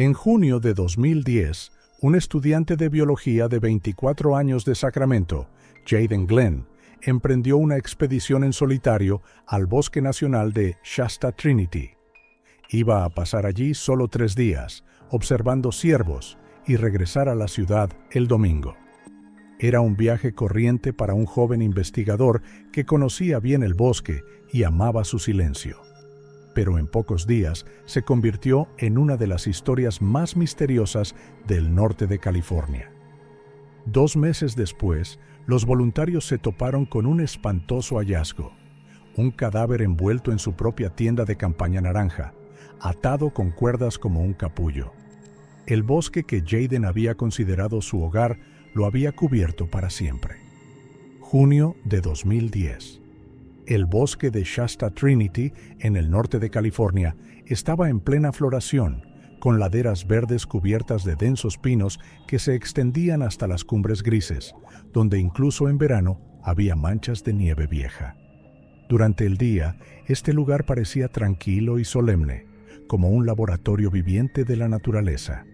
En junio de 2010, un estudiante de biología de 24 años de Sacramento, Jaden Glenn, emprendió una expedición en solitario al Bosque Nacional de Shasta Trinity. Iba a pasar allí solo 3 días, observando ciervos, y regresar a la ciudad el domingo. Era un viaje corriente para un joven investigador que conocía bien el bosque y amaba su silencio. Pero en pocos días se convirtió en una de las historias más misteriosas del norte de California. 2 meses después, los voluntarios se toparon con un espantoso hallazgo: un cadáver envuelto en su propia tienda de campaña naranja, atado con cuerdas como un capullo. El bosque que Jaden había considerado su hogar lo había cubierto para siempre. Junio de 2010. El bosque de Shasta Trinity, en el norte de California, estaba en plena floración, con laderas verdes cubiertas de densos pinos que se extendían hasta las cumbres grises, donde incluso en verano había manchas de nieve vieja. Durante el día, este lugar parecía tranquilo y solemne, como un laboratorio viviente de la naturaleza.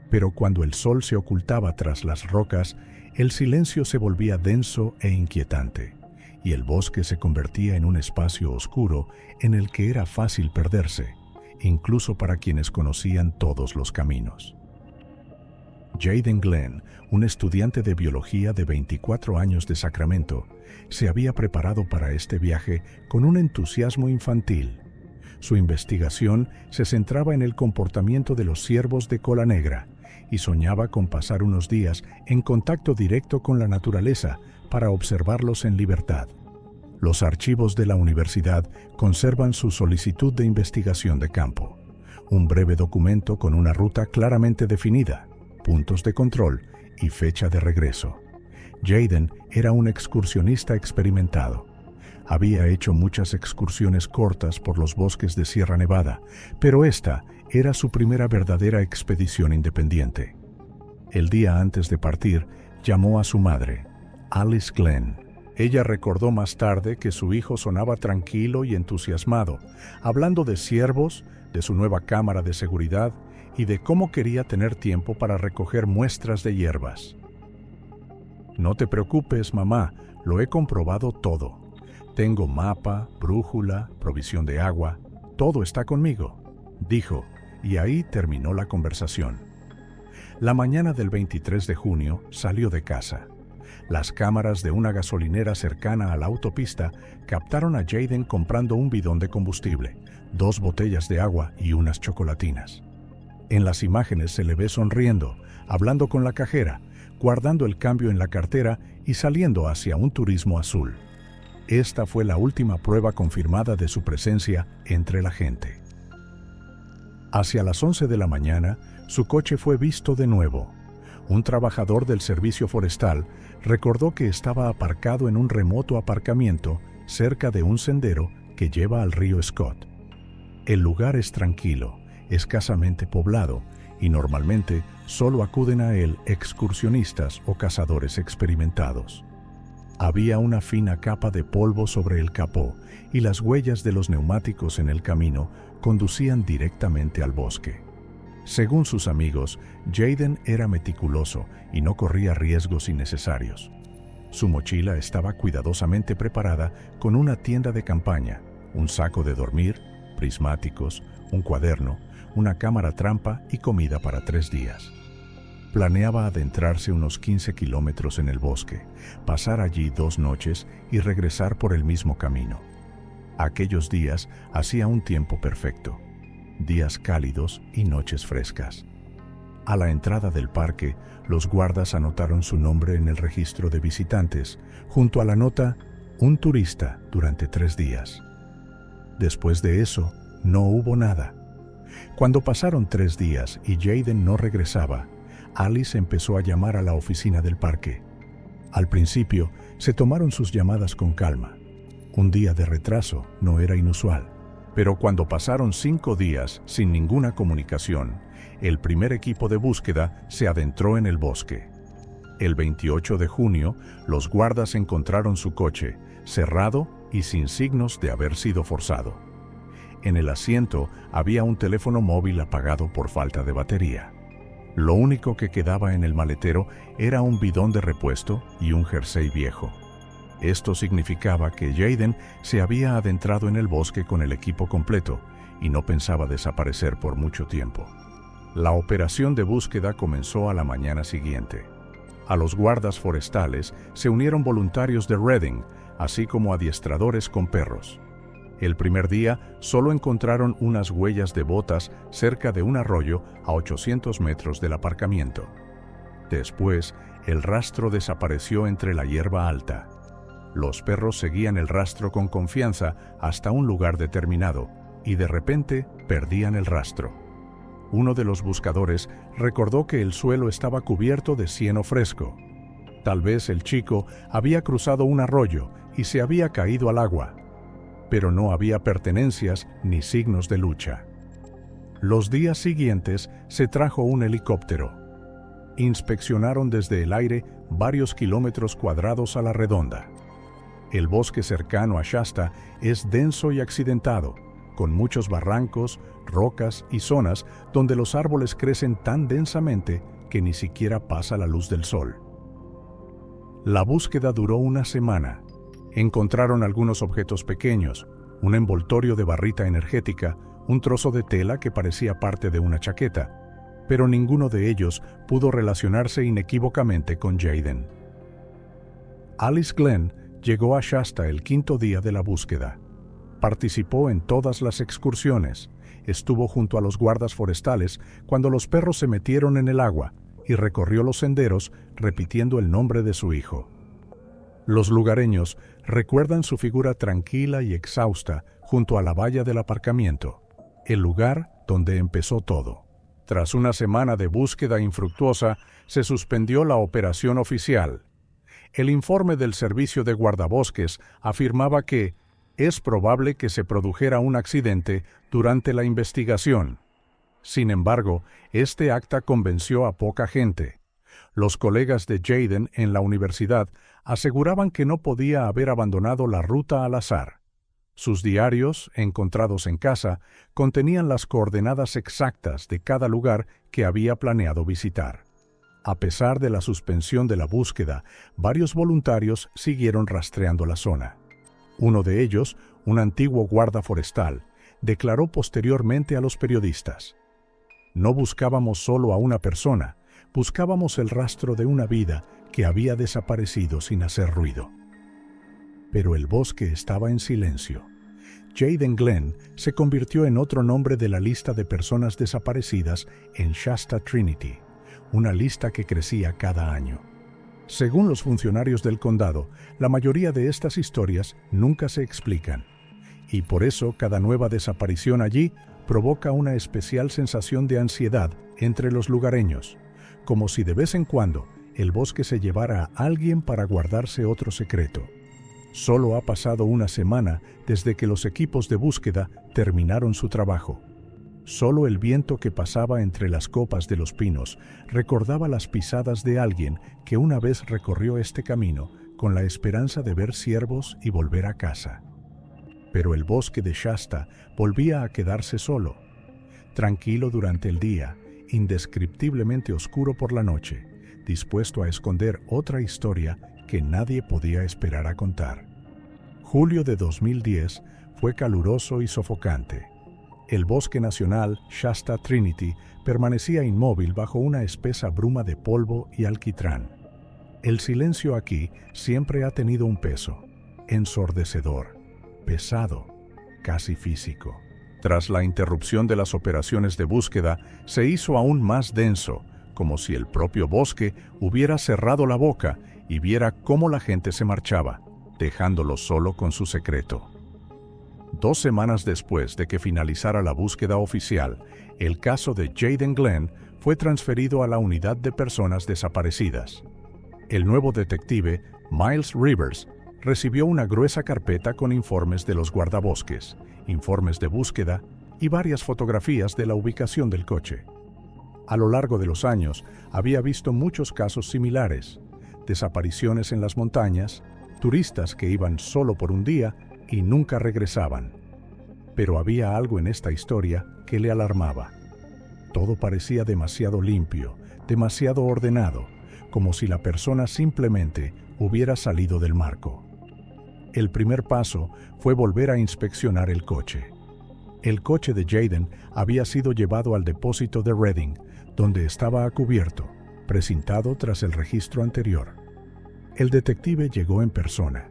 Pero cuando el sol se ocultaba tras las rocas, el silencio se volvía denso e inquietante, y el bosque se convertía en un espacio oscuro en el que era fácil perderse, incluso para quienes conocían todos los caminos. Jaden Glenn, un estudiante de biología de 24 años de Sacramento, se había preparado para este viaje con un entusiasmo infantil. Su investigación se centraba en el comportamiento de los ciervos de cola negra y soñaba con pasar unos días en contacto directo con la naturaleza para observarlos en libertad. Los archivos de la universidad conservan su solicitud de investigación de campo, un breve documento con una ruta claramente definida, puntos de control y fecha de regreso. Jaden era un excursionista experimentado. Había hecho muchas excursiones cortas por los bosques de Sierra Nevada, pero esta era su primera verdadera expedición independiente. El día antes de partir, llamó a su madre, Alice Glenn. Ella recordó más tarde que su hijo sonaba tranquilo y entusiasmado, hablando de ciervos, de su nueva cámara de seguridad y de cómo quería tener tiempo para recoger muestras de hierbas. «No te preocupes, mamá, lo he comprobado todo. Tengo mapa, brújula, provisión de agua, todo está conmigo», dijo, y ahí terminó la conversación. La mañana del 23 de junio salió de casa. Las cámaras de una gasolinera cercana a la autopista captaron a Jaden comprando un bidón de combustible, 2 botellas de agua y unas chocolatinas. En las imágenes se le ve sonriendo, hablando con la cajera, guardando el cambio en la cartera y saliendo hacia un turismo azul. Esta fue la última prueba confirmada de su presencia entre la gente. Hacia las 11 de la mañana, su coche fue visto de nuevo. Un trabajador del servicio forestal recordó que estaba aparcado en un remoto aparcamiento cerca de un sendero que lleva al río Scott. El lugar es tranquilo, escasamente poblado, y normalmente solo acuden a él excursionistas o cazadores experimentados. Había una fina capa de polvo sobre el capó y las huellas de los neumáticos en el camino conducían directamente al bosque. Según sus amigos, Jaden era meticuloso y no corría riesgos innecesarios. Su mochila estaba cuidadosamente preparada con una tienda de campaña, un saco de dormir, prismáticos, un cuaderno, una cámara trampa y comida para 3 días. Planeaba adentrarse unos 15 kilómetros en el bosque, pasar allí 2 noches y regresar por el mismo camino. Aquellos días hacía un tiempo perfecto, días cálidos y noches frescas. A la entrada del parque, los guardas anotaron su nombre en el registro de visitantes, junto a la nota «Un turista durante 3 días». Después de eso, no hubo nada. Cuando pasaron 3 días y Jaden no regresaba, Alice empezó a llamar a la oficina del parque. Al principio, se tomaron sus llamadas con calma. Un día de retraso no era inusual. Pero cuando pasaron 5 días sin ninguna comunicación, el primer equipo de búsqueda se adentró en el bosque. El 28 de junio, los guardas encontraron su coche, cerrado y sin signos de haber sido forzado. En el asiento había un teléfono móvil apagado por falta de batería. Lo único que quedaba en el maletero era un bidón de repuesto y un jersey viejo. Esto significaba que Jayden se había adentrado en el bosque con el equipo completo y no pensaba desaparecer por mucho tiempo. La operación de búsqueda comenzó a la mañana siguiente. A los guardas forestales se unieron voluntarios de Redding, así como adiestradores con perros. El primer día solo encontraron unas huellas de botas cerca de un arroyo a 800 metros del aparcamiento. Después, el rastro desapareció entre la hierba alta. Los perros seguían el rastro con confianza hasta un lugar determinado y de repente perdían el rastro. Uno de los buscadores recordó que el suelo estaba cubierto de cieno fresco. Tal vez el chico había cruzado un arroyo y se había caído al agua, pero no había pertenencias ni signos de lucha. Los días siguientes se trajo un helicóptero. Inspeccionaron desde el aire varios kilómetros cuadrados a la redonda. El bosque cercano a Shasta es denso y accidentado, con muchos barrancos, rocas y zonas donde los árboles crecen tan densamente que ni siquiera pasa la luz del sol. La búsqueda duró una semana. Encontraron algunos objetos pequeños, un envoltorio de barrita energética, un trozo de tela que parecía parte de una chaqueta, pero ninguno de ellos pudo relacionarse inequívocamente con Jayden. Alice Glenn llegó a Shasta el quinto día de la búsqueda. Participó en todas las excursiones, estuvo junto a los guardas forestales cuando los perros se metieron en el agua y recorrió los senderos repitiendo el nombre de su hijo. Los lugareños recuerdan su figura tranquila y exhausta junto a la valla del aparcamiento, el lugar donde empezó todo. Tras una semana de búsqueda infructuosa, se suspendió la operación oficial. El informe del Servicio de Guardabosques afirmaba que es probable que se produjera un accidente durante la investigación. Sin embargo, este acta convenció a poca gente. Los colegas de Jayden en la universidad aseguraban que no podía haber abandonado la ruta al azar. Sus diarios, encontrados en casa, contenían las coordenadas exactas de cada lugar que había planeado visitar. A pesar de la suspensión de la búsqueda, varios voluntarios siguieron rastreando la zona. Uno de ellos, un antiguo guarda forestal, declaró posteriormente a los periodistas: «No buscábamos solo a una persona, buscábamos el rastro de una vida que había desaparecido sin hacer ruido». Pero el bosque estaba en silencio. Jayden Glenn se convirtió en otro nombre de la lista de personas desaparecidas en Shasta Trinity, una lista que crecía cada año. Según los funcionarios del condado, la mayoría de estas historias nunca se explican, y por eso cada nueva desaparición allí provoca una especial sensación de ansiedad entre los lugareños, como si de vez en cuando el bosque se llevara a alguien para guardarse otro secreto. Solo ha pasado una semana desde que los equipos de búsqueda terminaron su trabajo. Solo el viento que pasaba entre las copas de los pinos recordaba las pisadas de alguien que una vez recorrió este camino con la esperanza de ver ciervos y volver a casa. Pero el bosque de Shasta volvía a quedarse solo, tranquilo durante el día, indescriptiblemente oscuro por la noche, dispuesto a esconder otra historia que nadie podía esperar a contar. Julio de 2010 fue caluroso y sofocante. El bosque nacional Shasta Trinity permanecía inmóvil bajo una espesa bruma de polvo y alquitrán. El silencio aquí siempre ha tenido un peso, ensordecedor, pesado, casi físico. Tras la interrupción de las operaciones de búsqueda, se hizo aún más denso, como si el propio bosque hubiera cerrado la boca y viera cómo la gente se marchaba, dejándolo solo con su secreto. 2 semanas después de que finalizara la búsqueda oficial, el caso de Jayden Glenn fue transferido a la unidad de personas desaparecidas. El nuevo detective, Miles Rivers, recibió una gruesa carpeta con informes de los guardabosques, informes de búsqueda y varias fotografías de la ubicación del coche. A lo largo de los años, había visto muchos casos similares: desapariciones en las montañas, turistas que iban solo por un día y nunca regresaban. Pero había algo en esta historia que le alarmaba. Todo parecía demasiado limpio, demasiado ordenado, como si la persona simplemente hubiera salido del marco. El primer paso fue volver a inspeccionar el coche. El coche de Jayden había sido llevado al depósito de Redding, donde estaba a cubierto, precintado tras el registro anterior. El detective llegó en persona.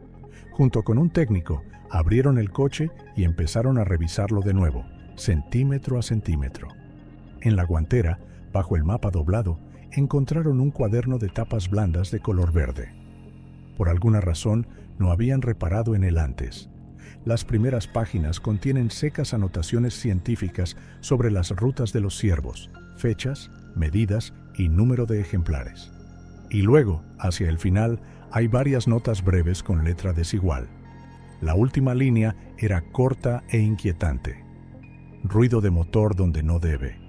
Junto con un técnico, abrieron el coche y empezaron a revisarlo de nuevo, centímetro a centímetro. En la guantera, bajo el mapa doblado, encontraron un cuaderno de tapas blandas de color verde. Por alguna razón, no habían reparado en él antes. Las primeras páginas contienen secas anotaciones científicas sobre las rutas de los ciervos, fechas, medidas y número de ejemplares. Y luego, hacia el final, hay varias notas breves con letra desigual. La última línea era corta e inquietante. Ruido de motor donde no debe.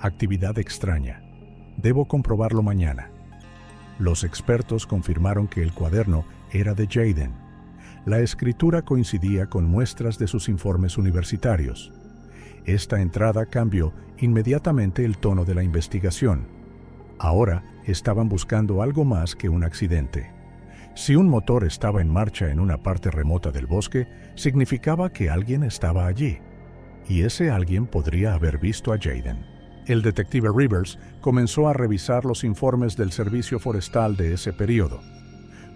Actividad extraña. Debo comprobarlo mañana. Los expertos confirmaron que el cuaderno era de Jayden. La escritura coincidía con muestras de sus informes universitarios. Esta entrada cambió inmediatamente el tono de la investigación. Ahora estaban buscando algo más que un accidente. Si un motor estaba en marcha en una parte remota del bosque, significaba que alguien estaba allí. Y ese alguien podría haber visto a Jayden. El detective Rivers comenzó a revisar los informes del servicio forestal de ese periodo.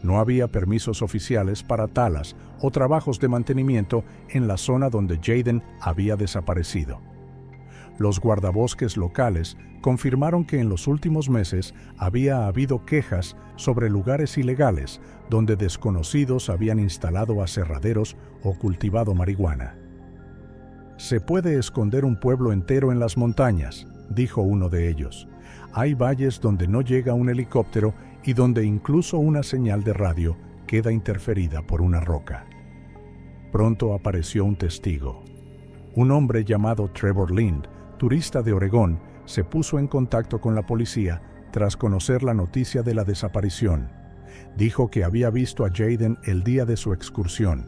No había permisos oficiales para talas o trabajos de mantenimiento en la zona donde Jayden había desaparecido. Los guardabosques locales confirmaron que en los últimos meses había habido quejas sobre lugares ilegales donde desconocidos habían instalado aserraderos o cultivado marihuana. «Se puede esconder un pueblo entero en las montañas», dijo uno de ellos. «Hay valles donde no llega un helicóptero y donde incluso una señal de radio queda interferida por una roca». Pronto apareció un testigo. Un hombre llamado Trevor Lind, turista de Oregón, se puso en contacto con la policía tras conocer la noticia de la desaparición. Dijo que había visto a Jayden el día de su excursión.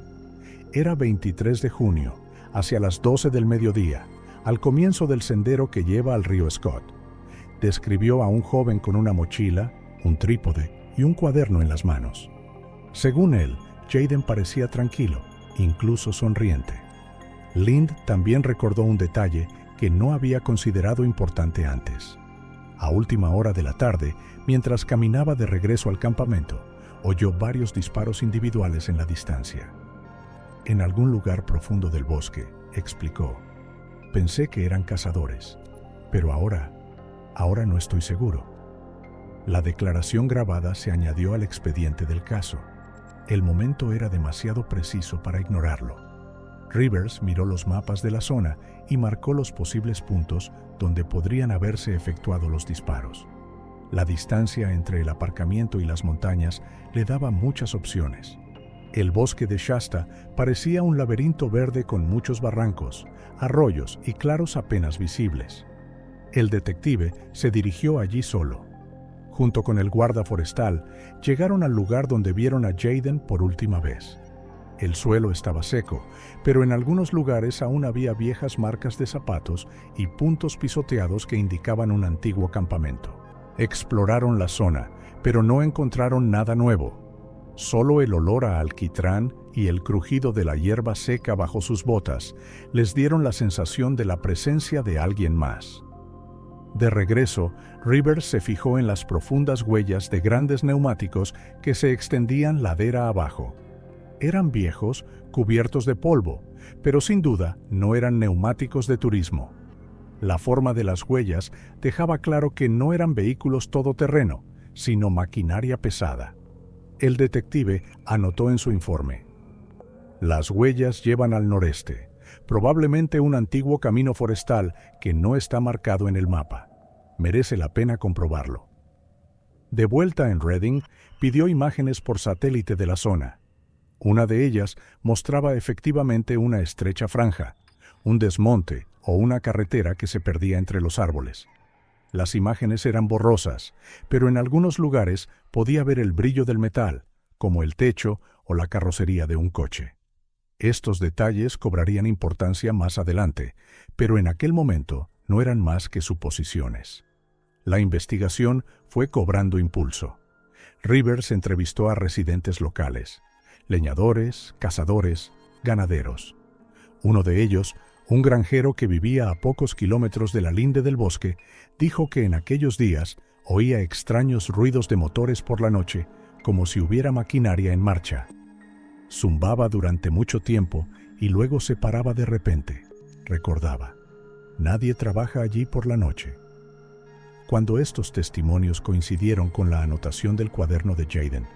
Era 23 de junio, hacia las 12 del mediodía, al comienzo del sendero que lleva al río Scott. Describió a un joven con una mochila, un trípode y un cuaderno en las manos. Según él, Jayden parecía tranquilo, incluso sonriente. Lind también recordó un detalle que no había considerado importante antes. A última hora de la tarde, mientras caminaba de regreso al campamento, oyó varios disparos individuales en la distancia. «En algún lugar profundo del bosque», explicó. «Pensé que eran cazadores, pero ahora no estoy seguro». La declaración grabada se añadió al expediente del caso. El momento era demasiado preciso para ignorarlo. Rivers miró los mapas de la zona y marcó los posibles puntos donde podrían haberse efectuado los disparos. La distancia entre el aparcamiento y las montañas le daba muchas opciones. El bosque de Shasta parecía un laberinto verde con muchos barrancos, arroyos y claros apenas visibles. El detective se dirigió allí solo. Junto con el guarda forestal, llegaron al lugar donde vieron a Jayden por última vez. El suelo estaba seco, pero en algunos lugares aún había viejas marcas de zapatos y puntos pisoteados que indicaban un antiguo campamento. Exploraron la zona, pero no encontraron nada nuevo. Solo el olor a alquitrán y el crujido de la hierba seca bajo sus botas les dieron la sensación de la presencia de alguien más. De regreso, Rivers se fijó en las profundas huellas de grandes neumáticos que se extendían ladera abajo. Eran viejos, cubiertos de polvo, pero sin duda no eran neumáticos de turismo. La forma de las huellas dejaba claro que no eran vehículos todoterreno, sino maquinaria pesada. El detective anotó en su informe: «Las huellas llevan al noreste, probablemente un antiguo camino forestal que no está marcado en el mapa. Merece la pena comprobarlo». De vuelta en Redding, pidió imágenes por satélite de la zona. Una de ellas mostraba efectivamente una estrecha franja, un desmonte o una carretera que se perdía entre los árboles. Las imágenes eran borrosas, pero en algunos lugares podía ver el brillo del metal, como el techo o la carrocería de un coche. Estos detalles cobrarían importancia más adelante, pero en aquel momento no eran más que suposiciones. La investigación fue cobrando impulso. Rivers entrevistó a residentes locales, leñadores, cazadores, ganaderos. Uno de ellos, un granjero que vivía a pocos kilómetros de la linde del bosque, dijo que en aquellos días oía extraños ruidos de motores por la noche, como si hubiera maquinaria en marcha. Zumbaba durante mucho tiempo y luego se paraba de repente, recordaba. Nadie trabaja allí por la noche. Cuando estos testimonios coincidieron con la anotación del cuaderno de Jayden,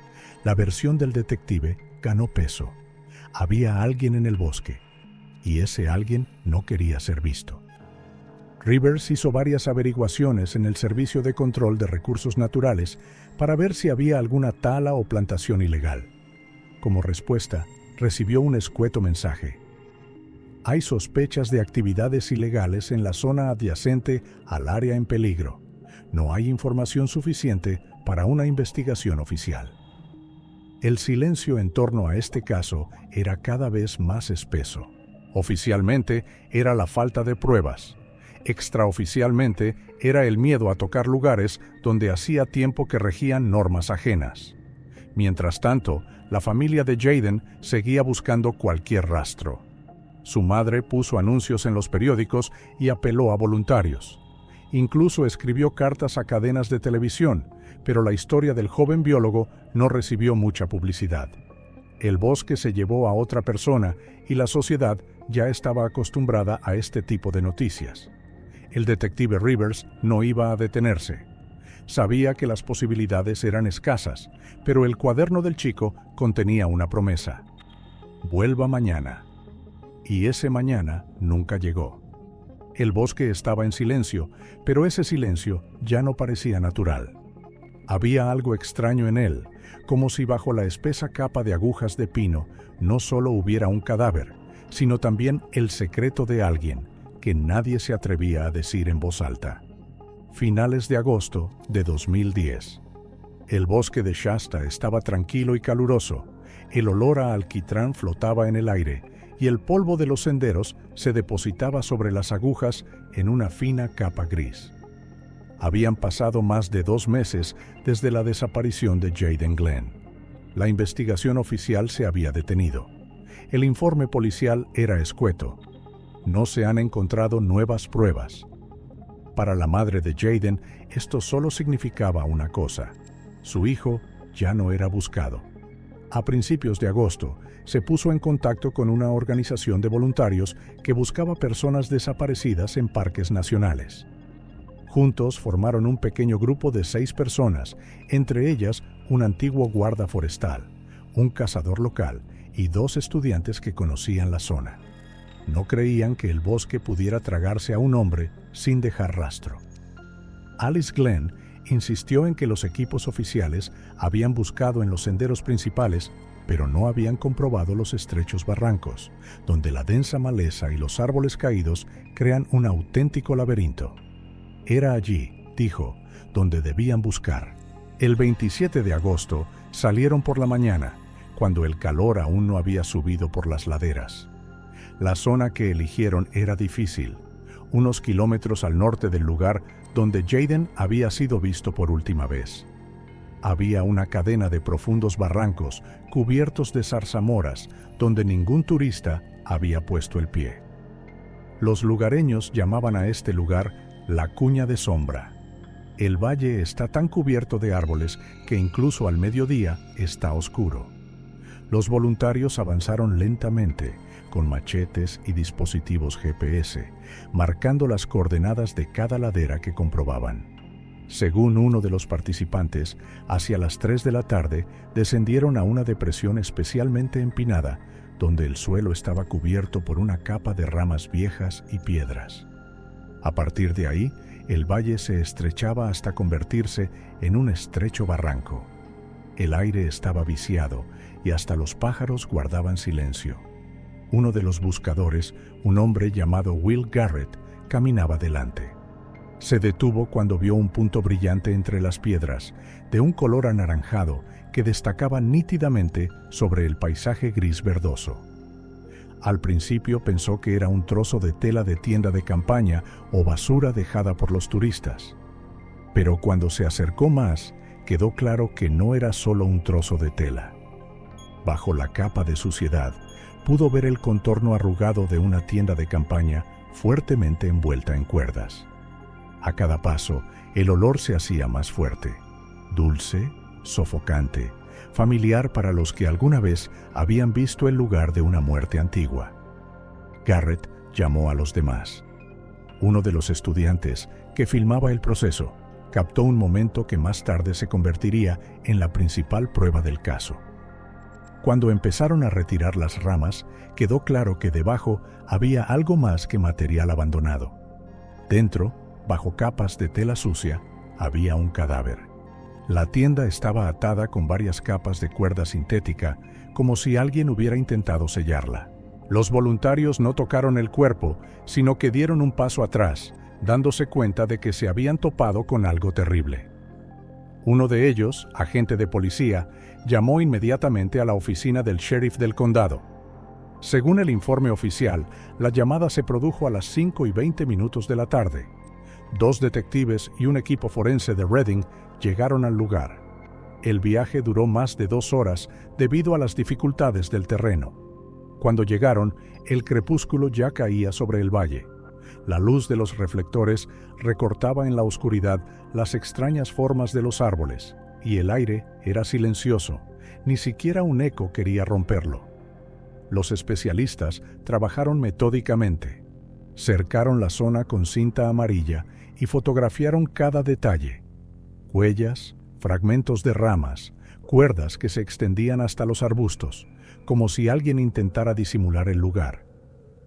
la versión del detective ganó peso. Había alguien en el bosque, y ese alguien no quería ser visto. Rivers hizo varias averiguaciones en el Servicio de Control de Recursos Naturales para ver si había alguna tala o plantación ilegal. Como respuesta, recibió un escueto mensaje. Hay sospechas de actividades ilegales en la zona adyacente al área en peligro. No hay información suficiente para una investigación oficial. El silencio en torno a este caso era cada vez más espeso. Oficialmente era la falta de pruebas. Extraoficialmente era el miedo a tocar lugares donde hacía tiempo que regían normas ajenas. Mientras tanto, la familia de Jayden seguía buscando cualquier rastro. Su madre puso anuncios en los periódicos y apeló a voluntarios. Incluso escribió cartas a cadenas de televisión, pero la historia del joven biólogo no recibió mucha publicidad. El bosque se llevó a otra persona y la sociedad ya estaba acostumbrada a este tipo de noticias. El detective Rivers no iba a detenerse. Sabía que las posibilidades eran escasas, pero el cuaderno del chico contenía una promesa. Vuelva mañana. Y ese mañana nunca llegó. El bosque estaba en silencio, pero ese silencio ya no parecía natural. Había algo extraño en él, como si bajo la espesa capa de agujas de pino no solo hubiera un cadáver, sino también el secreto de alguien que nadie se atrevía a decir en voz alta. Finales de agosto de 2010. El bosque de Shasta estaba tranquilo y caluroso, el olor a alquitrán flotaba en el aire y el polvo de los senderos se depositaba sobre las agujas en una fina capa gris. Habían pasado más de 2 meses desde la desaparición de Jayden Glenn. La investigación oficial se había detenido. El informe policial era escueto. No se han encontrado nuevas pruebas. Para la madre de Jayden, esto solo significaba una cosa: su hijo ya no era buscado. A principios de agosto, se puso en contacto con una organización de voluntarios que buscaba personas desaparecidas en parques nacionales. Juntos formaron un pequeño grupo de 6 personas, entre ellas un antiguo guarda forestal, un cazador local y 2 estudiantes que conocían la zona. No creían que el bosque pudiera tragarse a un hombre sin dejar rastro. Alice Glenn insistió en que los equipos oficiales habían buscado en los senderos principales, pero no habían comprobado los estrechos barrancos, donde la densa maleza y los árboles caídos crean un auténtico laberinto. Era allí, dijo, donde debían buscar. El 27 de agosto salieron por la mañana, cuando el calor aún no había subido por las laderas. La zona que eligieron era difícil, unos kilómetros al norte del lugar donde Jayden había sido visto por última vez. Había una cadena de profundos barrancos cubiertos de zarzamoras donde ningún turista había puesto el pie. Los lugareños llamaban a este lugar la Cuña de Sombra. El valle está tan cubierto de árboles que incluso al mediodía está oscuro. Los voluntarios avanzaron lentamente, con machetes y dispositivos GPS, marcando las coordenadas de cada ladera que comprobaban. Según uno de los participantes, hacia las 3 de la tarde descendieron a una depresión especialmente empinada, donde el suelo estaba cubierto por una capa de ramas viejas y piedras. A partir de ahí, el valle se estrechaba hasta convertirse en un estrecho barranco. El aire estaba viciado y hasta los pájaros guardaban silencio. Uno de los buscadores, un hombre llamado Will Garrett, caminaba delante. Se detuvo cuando vio un punto brillante entre las piedras, de un color anaranjado que destacaba nítidamente sobre el paisaje gris verdoso. Al principio pensó que era un trozo de tela de tienda de campaña o basura dejada por los turistas. Pero cuando se acercó más, quedó claro que no era solo un trozo de tela. Bajo la capa de suciedad, pudo ver el contorno arrugado de una tienda de campaña fuertemente envuelta en cuerdas. A cada paso, el olor se hacía más fuerte, dulce, sofocante, familiar para los que alguna vez habían visto el lugar de una muerte antigua. Garrett llamó a los demás. Uno de los estudiantes, que filmaba el proceso, captó un momento que más tarde se convertiría en la principal prueba del caso. Cuando empezaron a retirar las ramas, quedó claro que debajo había algo más que material abandonado. Dentro, bajo capas de tela sucia, había un cadáver. La tienda estaba atada con varias capas de cuerda sintética, como si alguien hubiera intentado sellarla. Los voluntarios no tocaron el cuerpo, sino que dieron un paso atrás, dándose cuenta de que se habían topado con algo terrible. Uno de ellos, agente de policía, llamó inmediatamente a la oficina del sheriff del condado. Según el informe oficial, la llamada se produjo a las 5:20 de la tarde. 2 detectives y un equipo forense de Redding llegaron al lugar. El viaje duró más de 2 horas debido a las dificultades del terreno. Cuando llegaron, el crepúsculo ya caía sobre el valle. La luz de los reflectores recortaba en la oscuridad las extrañas formas de los árboles, y el aire era silencioso, ni siquiera un eco quería romperlo. Los especialistas trabajaron metódicamente. Cercaron la zona con cinta amarilla y fotografiaron cada detalle. Huellas, fragmentos de ramas, cuerdas que se extendían hasta los arbustos, como si alguien intentara disimular el lugar.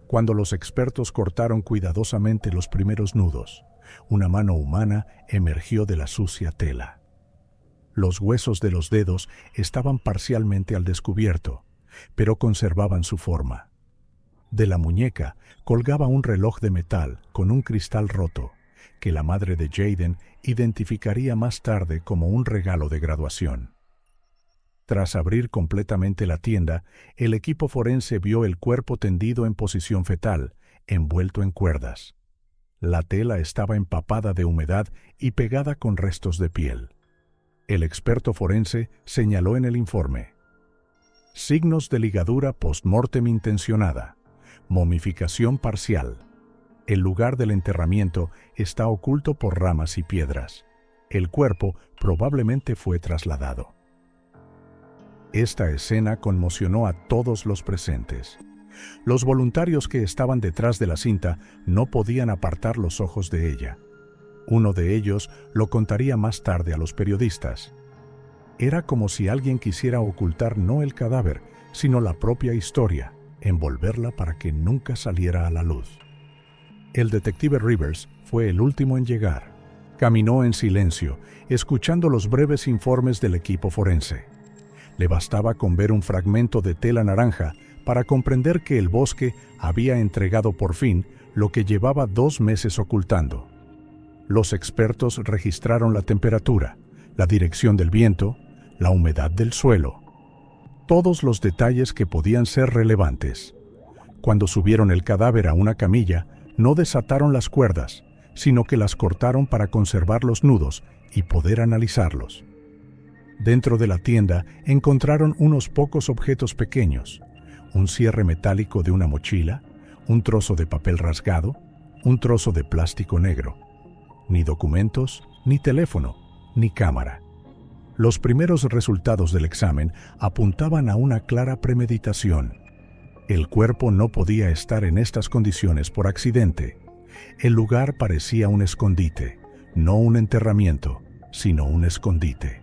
Cuando los expertos cortaron cuidadosamente los primeros nudos, una mano humana emergió de la sucia tela. Los huesos de los dedos estaban parcialmente al descubierto, pero conservaban su forma. De la muñeca colgaba un reloj de metal con un cristal roto, que la madre de Jayden identificaría más tarde como un regalo de graduación. Tras abrir completamente la tienda, el equipo forense vio el cuerpo tendido en posición fetal, envuelto en cuerdas. La tela estaba empapada de humedad y pegada con restos de piel. El experto forense señaló en el informe: signos de ligadura post-mortem intencionada, momificación parcial. El lugar del enterramiento está oculto por ramas y piedras. El cuerpo probablemente fue trasladado. Esta escena conmocionó a todos los presentes. Los voluntarios que estaban detrás de la cinta no podían apartar los ojos de ella. Uno de ellos lo contaría más tarde a los periodistas. Era como si alguien quisiera ocultar no el cadáver, sino la propia historia, envolverla para que nunca saliera a la luz. El detective Rivers fue el último en llegar. Caminó en silencio, escuchando los breves informes del equipo forense. Le bastaba con ver un fragmento de tela naranja para comprender que el bosque había entregado por fin lo que llevaba 2 meses ocultando. Los expertos registraron la temperatura, la dirección del viento, la humedad del suelo, todos los detalles que podían ser relevantes. Cuando subieron el cadáver a una camilla, no desataron las cuerdas, sino que las cortaron para conservar los nudos y poder analizarlos. Dentro de la tienda encontraron unos pocos objetos pequeños: un cierre metálico de una mochila, un trozo de papel rasgado, un trozo de plástico negro. Ni documentos, ni teléfono, ni cámara. Los primeros resultados del examen apuntaban a una clara premeditación. El cuerpo no podía estar en estas condiciones por accidente. El lugar parecía un escondite, no un enterramiento, sino un escondite.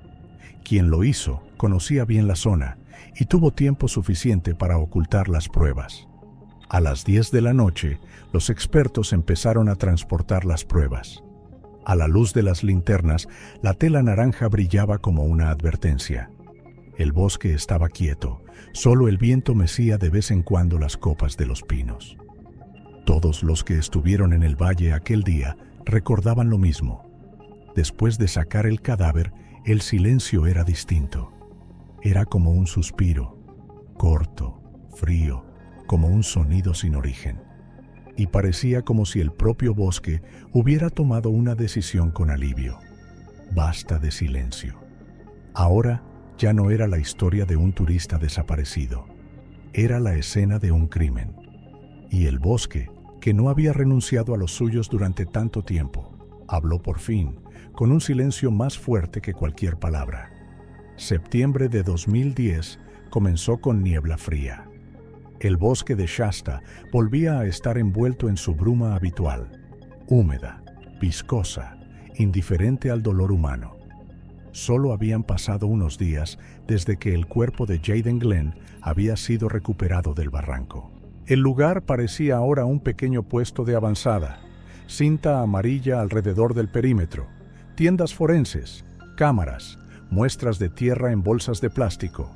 Quien lo hizo conocía bien la zona y tuvo tiempo suficiente para ocultar las pruebas. A las 10 de la noche, los expertos empezaron a transportar las pruebas. A la luz de las linternas, la tela naranja brillaba como una advertencia. El bosque estaba quieto, solo el viento mecía de vez en cuando las copas de los pinos. Todos los que estuvieron en el valle aquel día recordaban lo mismo. Después de sacar el cadáver, el silencio era distinto. Era como un suspiro, corto, frío, como un sonido sin origen, y parecía como si el propio bosque hubiera tomado una decisión con alivio. Basta de silencio. Ahora ya no era la historia de un turista desaparecido, era la escena de un crimen. Y el bosque, que no había renunciado a los suyos durante tanto tiempo, habló por fin, con un silencio más fuerte que cualquier palabra. Septiembre de 2010 comenzó con niebla fría. El bosque de Shasta volvía a estar envuelto en su bruma habitual, húmeda, viscosa, indiferente al dolor humano. Solo habían pasado unos días desde que el cuerpo de Jaden Glenn había sido recuperado del barranco. El lugar parecía ahora un pequeño puesto de avanzada, cinta amarilla alrededor del perímetro, tiendas forenses, cámaras, muestras de tierra en bolsas de plástico.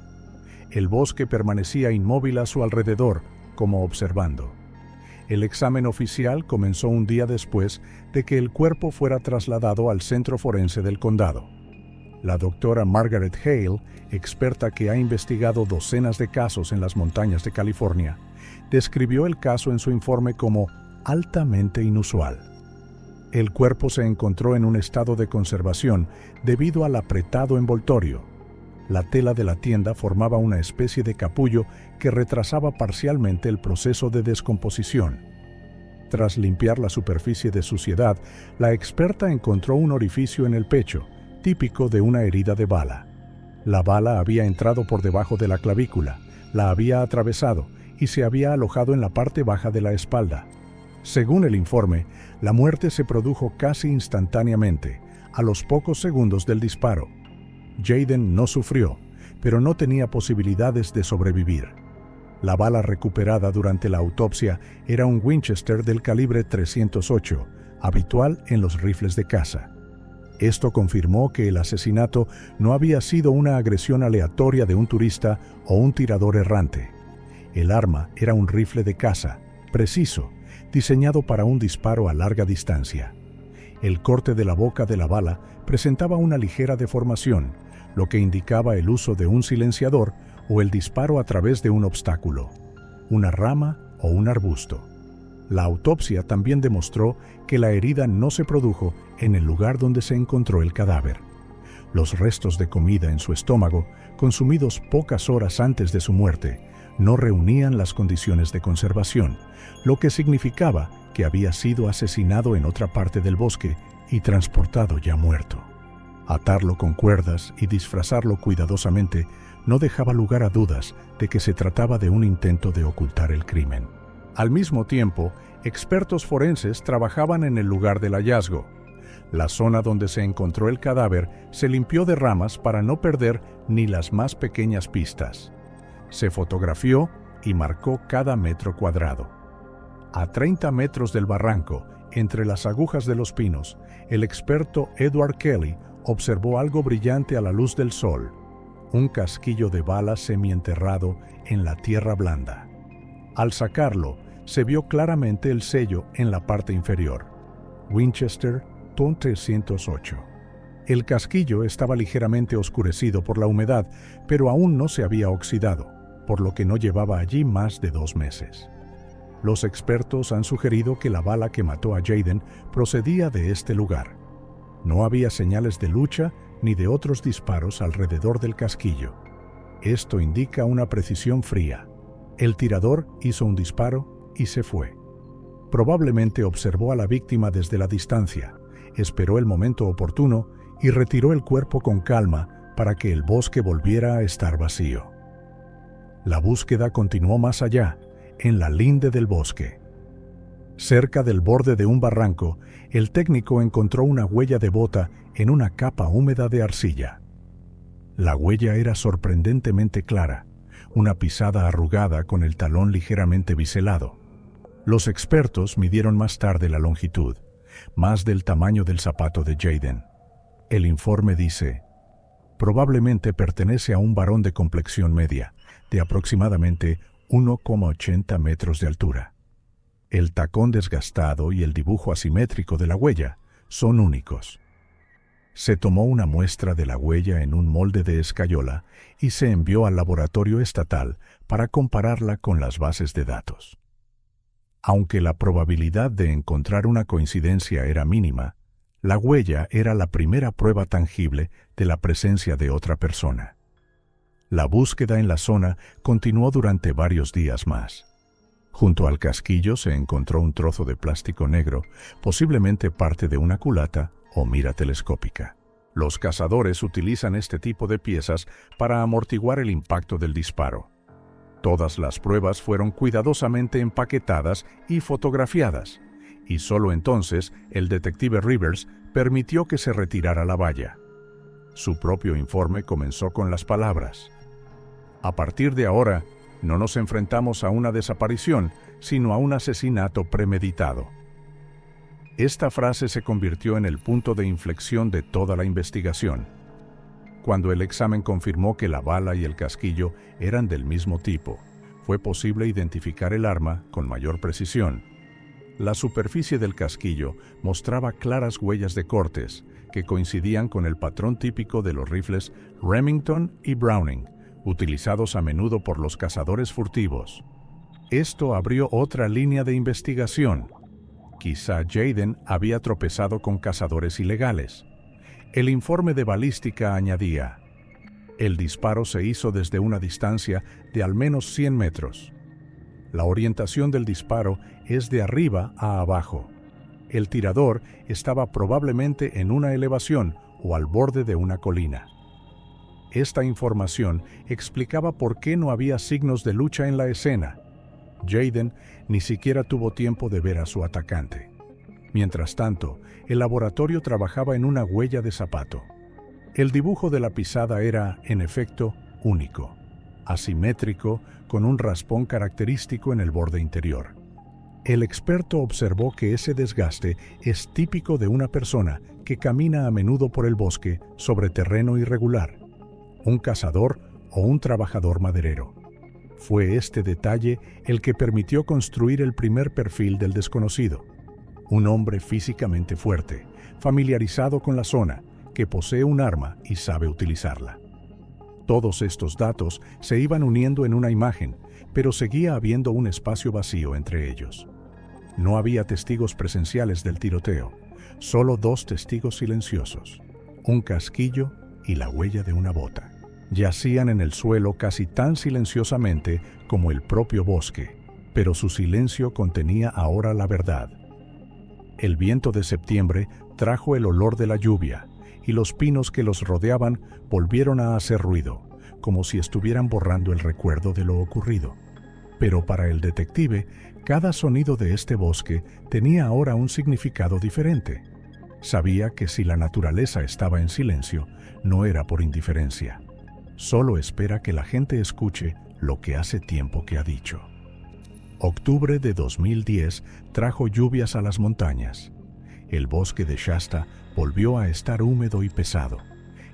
El bosque permanecía inmóvil a su alrededor, como observando. El examen oficial comenzó un día después de que el cuerpo fuera trasladado al centro forense del condado. La doctora Margaret Hale, experta que ha investigado docenas de casos en las montañas de California, describió el caso en su informe como altamente inusual. El cuerpo se encontró en un estado de conservación debido al apretado envoltorio. La tela de la tienda formaba una especie de capullo que retrasaba parcialmente el proceso de descomposición. Tras limpiar la superficie de suciedad, la experta encontró un orificio en el pecho, típico de una herida de bala. La bala había entrado por debajo de la clavícula, la había atravesado y se había alojado en la parte baja de la espalda. Según el informe, la muerte se produjo casi instantáneamente, a los pocos segundos del disparo. Jaden no sufrió, pero no tenía posibilidades de sobrevivir. La bala recuperada durante la autopsia era un Winchester del calibre .308, habitual en los rifles de caza. Esto confirmó que el asesinato no había sido una agresión aleatoria de un turista o un tirador errante. El arma era un rifle de caza, preciso, diseñado para un disparo a larga distancia. El corte de la boca de la bala presentaba una ligera deformación, lo que indicaba el uso de un silenciador o el disparo a través de un obstáculo, una rama o un arbusto. La autopsia también demostró que la herida no se produjo en el lugar donde se encontró el cadáver. Los restos de comida en su estómago, consumidos pocas horas antes de su muerte, no reunían las condiciones de conservación, lo que significaba que había sido asesinado en otra parte del bosque y transportado ya muerto. Atarlo con cuerdas y disfrazarlo cuidadosamente no dejaba lugar a dudas de que se trataba de un intento de ocultar el crimen. Al mismo tiempo, expertos forenses trabajaban en el lugar del hallazgo. La zona donde se encontró el cadáver se limpió de ramas para no perder ni las más pequeñas pistas. Se fotografió y marcó cada metro cuadrado. A 30 metros del barranco, entre las agujas de los pinos, el experto Edward Kelly observó algo brillante a la luz del sol, un casquillo de bala semienterrado en la tierra blanda. Al sacarlo, se vio claramente el sello en la parte inferior, Winchester .308. El casquillo estaba ligeramente oscurecido por la humedad, pero aún no se había oxidado, por lo que no llevaba allí más de 2 meses. Los expertos han sugerido que la bala que mató a Jaden procedía de este lugar. No había señales de lucha ni de otros disparos alrededor del casquillo. Esto indica una precisión fría. El tirador hizo un disparo y se fue. Probablemente observó a la víctima desde la distancia, esperó el momento oportuno y retiró el cuerpo con calma para que el bosque volviera a estar vacío. La búsqueda continuó más allá, en la linde del bosque. Cerca del borde de un barranco, el técnico encontró una huella de bota en una capa húmeda de arcilla. La huella era sorprendentemente clara, una pisada arrugada con el talón ligeramente biselado. Los expertos midieron más tarde la longitud, más del tamaño del zapato de Jaden. El informe dice: probablemente pertenece a un varón de complexión media, de aproximadamente 1,80 metros de altura. El tacón desgastado y el dibujo asimétrico de la huella son únicos. Se tomó una muestra de la huella en un molde de escayola y se envió al laboratorio estatal para compararla con las bases de datos. Aunque la probabilidad de encontrar una coincidencia era mínima, la huella era la primera prueba tangible de la presencia de otra persona. La búsqueda en la zona continuó durante varios días más. Junto al casquillo se encontró un trozo de plástico negro, posiblemente parte de una culata o mira telescópica. Los cazadores utilizan este tipo de piezas para amortiguar el impacto del disparo. Todas las pruebas fueron cuidadosamente empaquetadas y fotografiadas, y solo entonces el detective Rivers permitió que se retirara la valla. Su propio informe comenzó con las palabras: "A partir de ahora, no nos enfrentamos a una desaparición, sino a un asesinato premeditado". Esta frase se convirtió en el punto de inflexión de toda la investigación. Cuando el examen confirmó que la bala y el casquillo eran del mismo tipo, fue posible identificar el arma con mayor precisión. La superficie del casquillo mostraba claras huellas de cortes que coincidían con el patrón típico de los rifles Remington y Browning, utilizados a menudo por los cazadores furtivos. Esto abrió otra línea de investigación. Quizá Jayden había tropezado con cazadores ilegales. El informe de balística añadía: el disparo se hizo desde una distancia de al menos 100 metros. La orientación del disparo es de arriba a abajo. El tirador estaba probablemente en una elevación o al borde de una colina. Esta información explicaba por qué no había signos de lucha en la escena. Jayden ni siquiera tuvo tiempo de ver a su atacante. Mientras tanto, el laboratorio trabajaba en una huella de zapato. El dibujo de la pisada era, en efecto, único, asimétrico, con un raspón característico en el borde interior. El experto observó que ese desgaste es típico de una persona que camina a menudo por el bosque sobre terreno irregular, un cazador o un trabajador maderero. Fue este detalle el que permitió construir el primer perfil del desconocido: un hombre físicamente fuerte, familiarizado con la zona, que posee un arma y sabe utilizarla. Todos estos datos se iban uniendo en una imagen, pero seguía habiendo un espacio vacío entre ellos. No había testigos presenciales del tiroteo, solo 2 testigos silenciosos: un casquillo y la huella de una bota. Yacían en el suelo casi tan silenciosamente como el propio bosque, pero su silencio contenía ahora la verdad. El viento de septiembre trajo el olor de la lluvia, y los pinos que los rodeaban volvieron a hacer ruido, como si estuvieran borrando el recuerdo de lo ocurrido. Pero para el detective, cada sonido de este bosque tenía ahora un significado diferente. Sabía que si la naturaleza estaba en silencio, no era por indiferencia. Solo espera que la gente escuche lo que hace tiempo que ha dicho. Octubre de 2010 trajo lluvias a las montañas. El bosque de Shasta volvió a estar húmedo y pesado.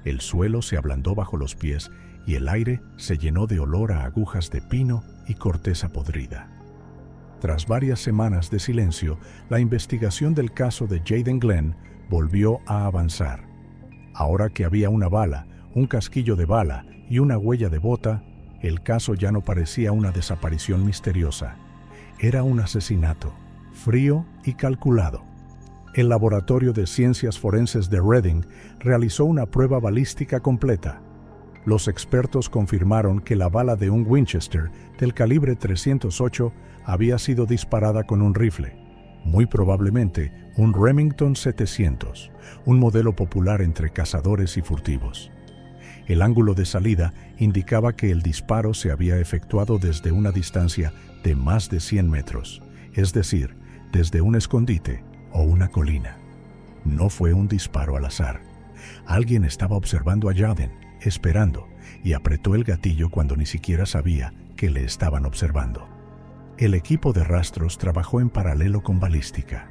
El suelo se ablandó bajo los pies y el aire se llenó de olor a agujas de pino y corteza podrida. Tras varias semanas de silencio, la investigación del caso de Jayden Glenn volvió a avanzar. Ahora que había una bala, un casquillo de bala y una huella de bota, el caso ya no parecía una desaparición misteriosa. Era un asesinato, frío y calculado. El Laboratorio de Ciencias Forenses de Redding realizó una prueba balística completa. Los expertos confirmaron que la bala de un Winchester del calibre 308 había sido disparada con un rifle, muy probablemente un Remington 700, un modelo popular entre cazadores y furtivos. El ángulo de salida indicaba que el disparo se había efectuado desde una distancia de más de 100 metros, es decir, desde un escondite o una colina. No fue un disparo al azar. Alguien estaba observando a Jayden, esperando, y apretó el gatillo cuando ni siquiera sabía que le estaban observando. El equipo de rastros trabajó en paralelo con balística.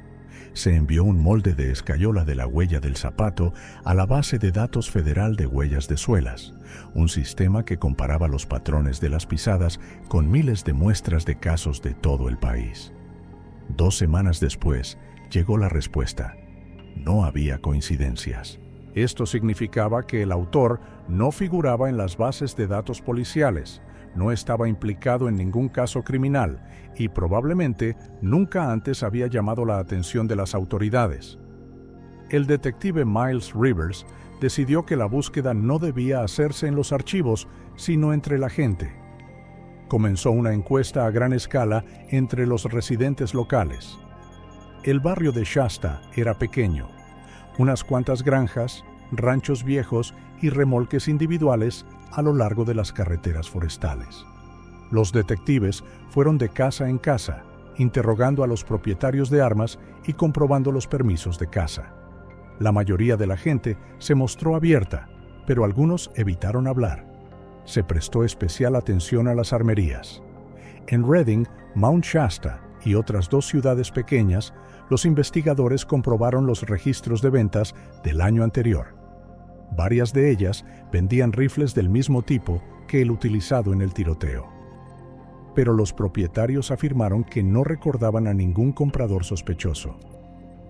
Se envió un molde de escayola de la huella del zapato a la base de datos federal de huellas de suelas, un sistema que comparaba los patrones de las pisadas con miles de muestras de casos de todo el país. 2 semanas después, llegó la respuesta. No había coincidencias. Esto significaba que el autor no figuraba en las bases de datos policiales, no estaba implicado en ningún caso criminal y probablemente nunca antes había llamado la atención de las autoridades. El detective Miles Rivers decidió que la búsqueda no debía hacerse en los archivos, sino entre la gente. Comenzó una encuesta a gran escala entre los residentes locales. El barrio de Shasta era pequeño. Unas cuantas granjas, ranchos viejos y remolques individuales a lo largo de las carreteras forestales. Los detectives fueron de casa en casa, interrogando a los propietarios de armas y comprobando los permisos de caza. La mayoría de la gente se mostró abierta, pero algunos evitaron hablar. Se prestó especial atención a las armerías. En Redding, Mount Shasta y otras 2 ciudades pequeñas, los investigadores comprobaron los registros de ventas del año anterior. Varias de ellas vendían rifles del mismo tipo que el utilizado en el tiroteo. Pero los propietarios afirmaron que no recordaban a ningún comprador sospechoso.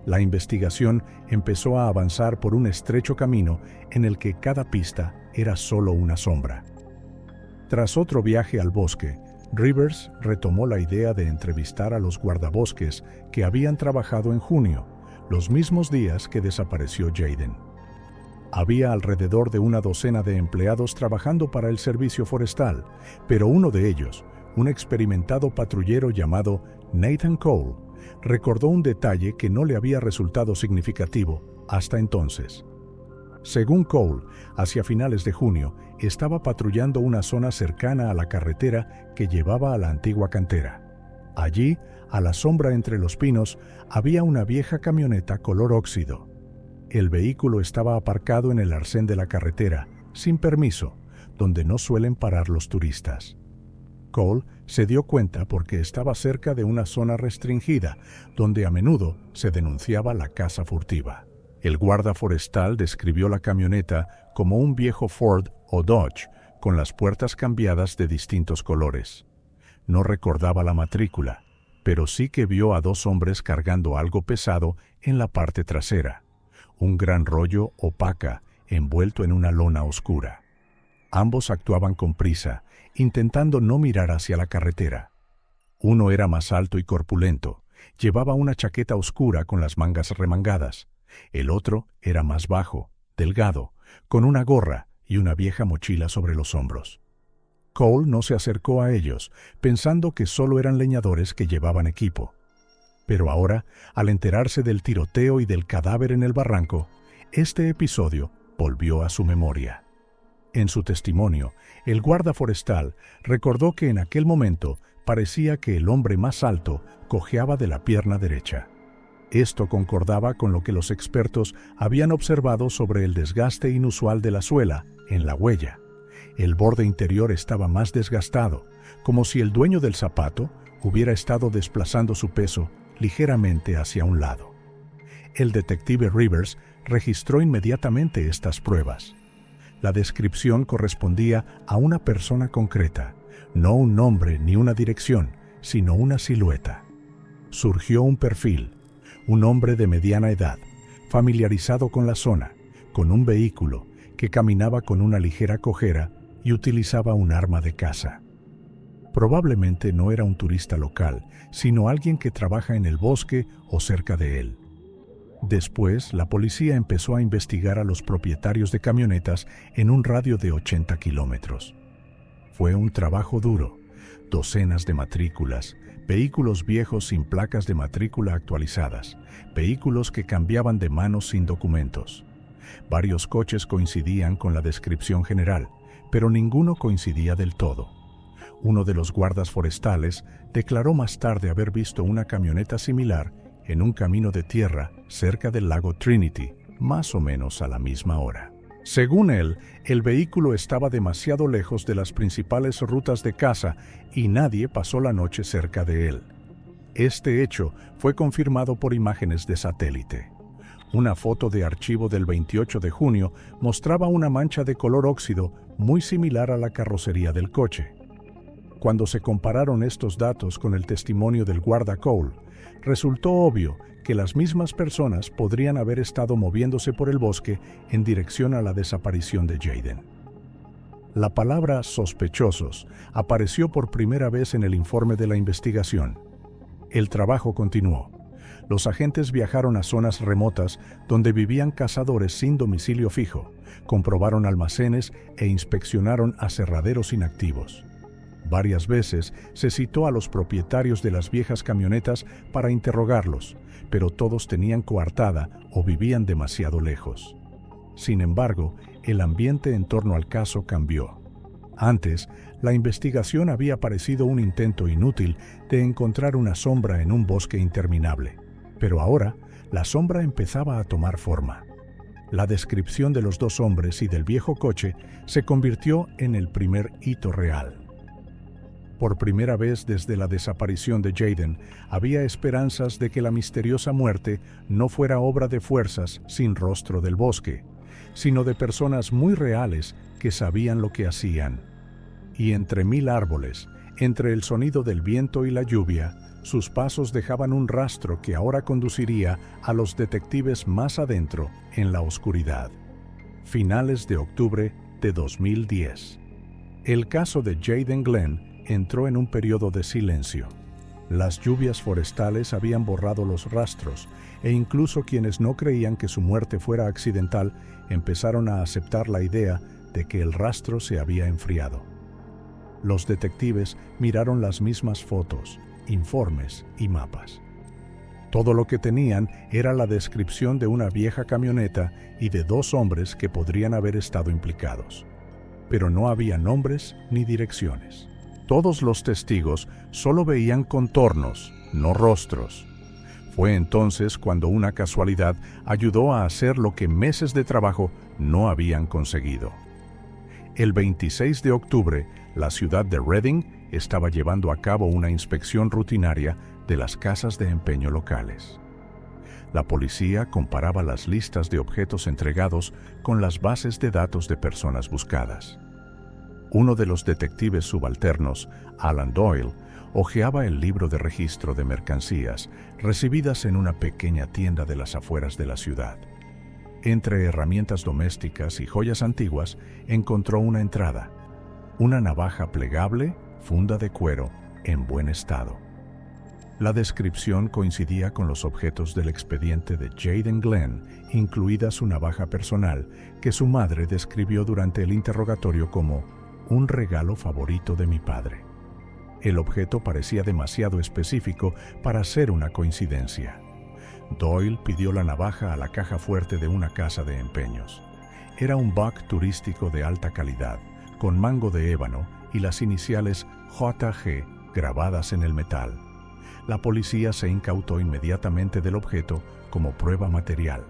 La investigación empezó a avanzar por un estrecho camino en el que cada pista era solo una sombra. Tras otro viaje al bosque, Rivers retomó la idea de entrevistar a los guardabosques que habían trabajado en junio, los mismos días que desapareció Jayden. Había alrededor de una docena de empleados trabajando para el servicio forestal, pero uno de ellos, un experimentado patrullero llamado Nathan Cole, recordó un detalle que no le había resultado significativo hasta entonces. Según Cole, hacia finales de junio, estaba patrullando una zona cercana a la carretera que llevaba a la antigua cantera. Allí, a la sombra entre los pinos, había una vieja camioneta color óxido. El vehículo estaba aparcado en el arcén de la carretera, sin permiso, donde no suelen parar los turistas. Cole se dio cuenta porque estaba cerca de una zona restringida, donde a menudo se denunciaba la caza furtiva. El guarda forestal describió la camioneta como un viejo Ford o Dodge, con las puertas cambiadas de distintos colores. No recordaba la matrícula, pero sí que vio a 2 hombres cargando algo pesado en la parte trasera, un gran rollo opaca envuelto en una lona oscura. Ambos actuaban con prisa, intentando no mirar hacia la carretera. Uno era más alto y corpulento, llevaba una chaqueta oscura con las mangas remangadas. El otro era más bajo, delgado, con una gorra y una vieja mochila sobre los hombros. Cole no se acercó a ellos, pensando que solo eran leñadores que llevaban equipo. Pero ahora, al enterarse del tiroteo y del cadáver en el barranco, este episodio volvió a su memoria. En su testimonio, el guarda forestal recordó que en aquel momento parecía que el hombre más alto cojeaba de la pierna derecha. Esto concordaba con lo que los expertos habían observado sobre el desgaste inusual de la suela en la huella. El borde interior estaba más desgastado, como si el dueño del zapato hubiera estado desplazando su peso ligeramente hacia un lado. El detective Rivers registró inmediatamente estas pruebas. La descripción correspondía a una persona concreta, no un nombre ni una dirección, sino una silueta. Surgió un perfil, un hombre de mediana edad, familiarizado con la zona, con un vehículo, que caminaba con una ligera cojera y utilizaba un arma de caza. Probablemente no era un turista local, sino alguien que trabaja en el bosque o cerca de él. Después, la policía empezó a investigar a los propietarios de camionetas en un radio de 80 kilómetros. Fue un trabajo duro, docenas de matrículas, vehículos viejos sin placas de matrícula actualizadas, vehículos que cambiaban de manos sin documentos. Varios coches coincidían con la descripción general, pero ninguno coincidía del todo. Uno de los guardas forestales declaró más tarde haber visto una camioneta similar en un camino de tierra cerca del lago Trinity, más o menos a la misma hora. Según él, el vehículo estaba demasiado lejos de las principales rutas de caza y nadie pasó la noche cerca de él. Este hecho fue confirmado por imágenes de satélite. Una foto de archivo del 28 de junio mostraba una mancha de color óxido muy similar a la carrocería del coche. Cuando se compararon estos datos con el testimonio del guarda Cole, resultó obvio que las mismas personas podrían haber estado moviéndose por el bosque en dirección a la desaparición de Jayden. La palabra sospechosos apareció por primera vez en el informe de la investigación. El trabajo continuó. Los agentes viajaron a zonas remotas donde vivían cazadores sin domicilio fijo, comprobaron almacenes e inspeccionaron aserraderos inactivos. Varias veces se citó a los propietarios de las viejas camionetas para interrogarlos, pero todos tenían coartada o vivían demasiado lejos. Sin embargo, el ambiente en torno al caso cambió. Antes, la investigación había parecido un intento inútil de encontrar una sombra en un bosque interminable, pero ahora la sombra empezaba a tomar forma. La descripción de los dos hombres y del viejo coche se convirtió en el primer hito real. Por primera vez desde la desaparición de Jayden, había esperanzas de que la misteriosa muerte no fuera obra de fuerzas sin rostro del bosque, sino de personas muy reales que sabían lo que hacían. Y entre 1000 árboles, entre el sonido del viento y la lluvia, sus pasos dejaban un rastro que ahora conduciría a los detectives más adentro en la oscuridad. Finales de octubre de 2010. El caso de Jayden Glenn entró en un periodo de silencio. Las lluvias forestales habían borrado los rastros, e incluso quienes no creían que su muerte fuera accidental empezaron a aceptar la idea de que el rastro se había enfriado. Los detectives miraron las mismas fotos, informes y mapas. Todo lo que tenían era la descripción de una vieja camioneta y de 2 hombres que podrían haber estado implicados. Pero no había nombres ni direcciones. Todos los testigos solo veían contornos, no rostros. Fue entonces cuando una casualidad ayudó a hacer lo que meses de trabajo no habían conseguido. El 26 de octubre, la ciudad de Redding estaba llevando a cabo una inspección rutinaria de las casas de empeño locales. La policía comparaba las listas de objetos entregados con las bases de datos de personas buscadas. Uno de los detectives subalternos, Alan Doyle, hojeaba el libro de registro de mercancías recibidas en una pequeña tienda de las afueras de la ciudad. Entre herramientas domésticas y joyas antiguas, encontró una entrada: una navaja plegable, funda de cuero, en buen estado. La descripción coincidía con los objetos del expediente de Jayden Glenn, incluida su navaja personal, que su madre describió durante el interrogatorio como un regalo favorito de mi padre. El objeto parecía demasiado específico para ser una coincidencia. Doyle pidió la navaja a la caja fuerte de una casa de empeños. Era un buck turístico de alta calidad, con mango de ébano y las iniciales JG grabadas en el metal. La policía se incautó inmediatamente del objeto como prueba material.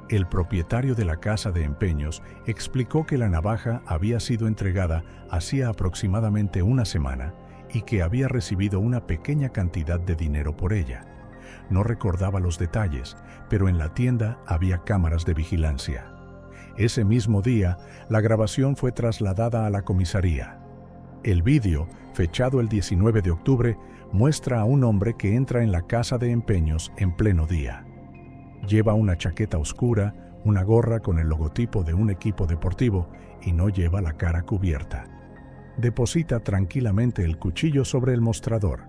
El propietario de la casa de empeños explicó que la navaja había sido entregada hacía aproximadamente una semana y que había recibido una pequeña cantidad de dinero por ella. No recordaba los detalles, pero en la tienda había cámaras de vigilancia. Ese mismo día, la grabación fue trasladada a la comisaría. El vídeo, fechado el 19 de octubre, muestra a un hombre que entra en la casa de empeños en pleno día. Lleva una chaqueta oscura, una gorra con el logotipo de un equipo deportivo y no lleva la cara cubierta. Deposita tranquilamente el cuchillo sobre el mostrador,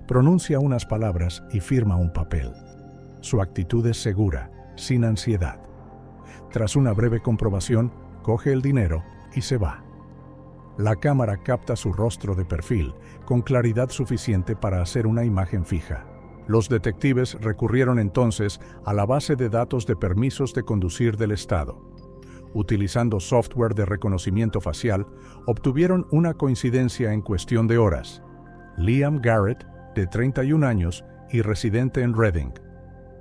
pronuncia unas palabras y firma un papel. Su actitud es segura, sin ansiedad. Tras una breve comprobación, coge el dinero y se va. La cámara capta su rostro de perfil, con claridad suficiente para hacer una imagen fija. Los detectives recurrieron entonces a la base de datos de permisos de conducir del estado. Utilizando software de reconocimiento facial, obtuvieron una coincidencia en cuestión de horas. Liam Garrett, de 31 años y residente en Redding.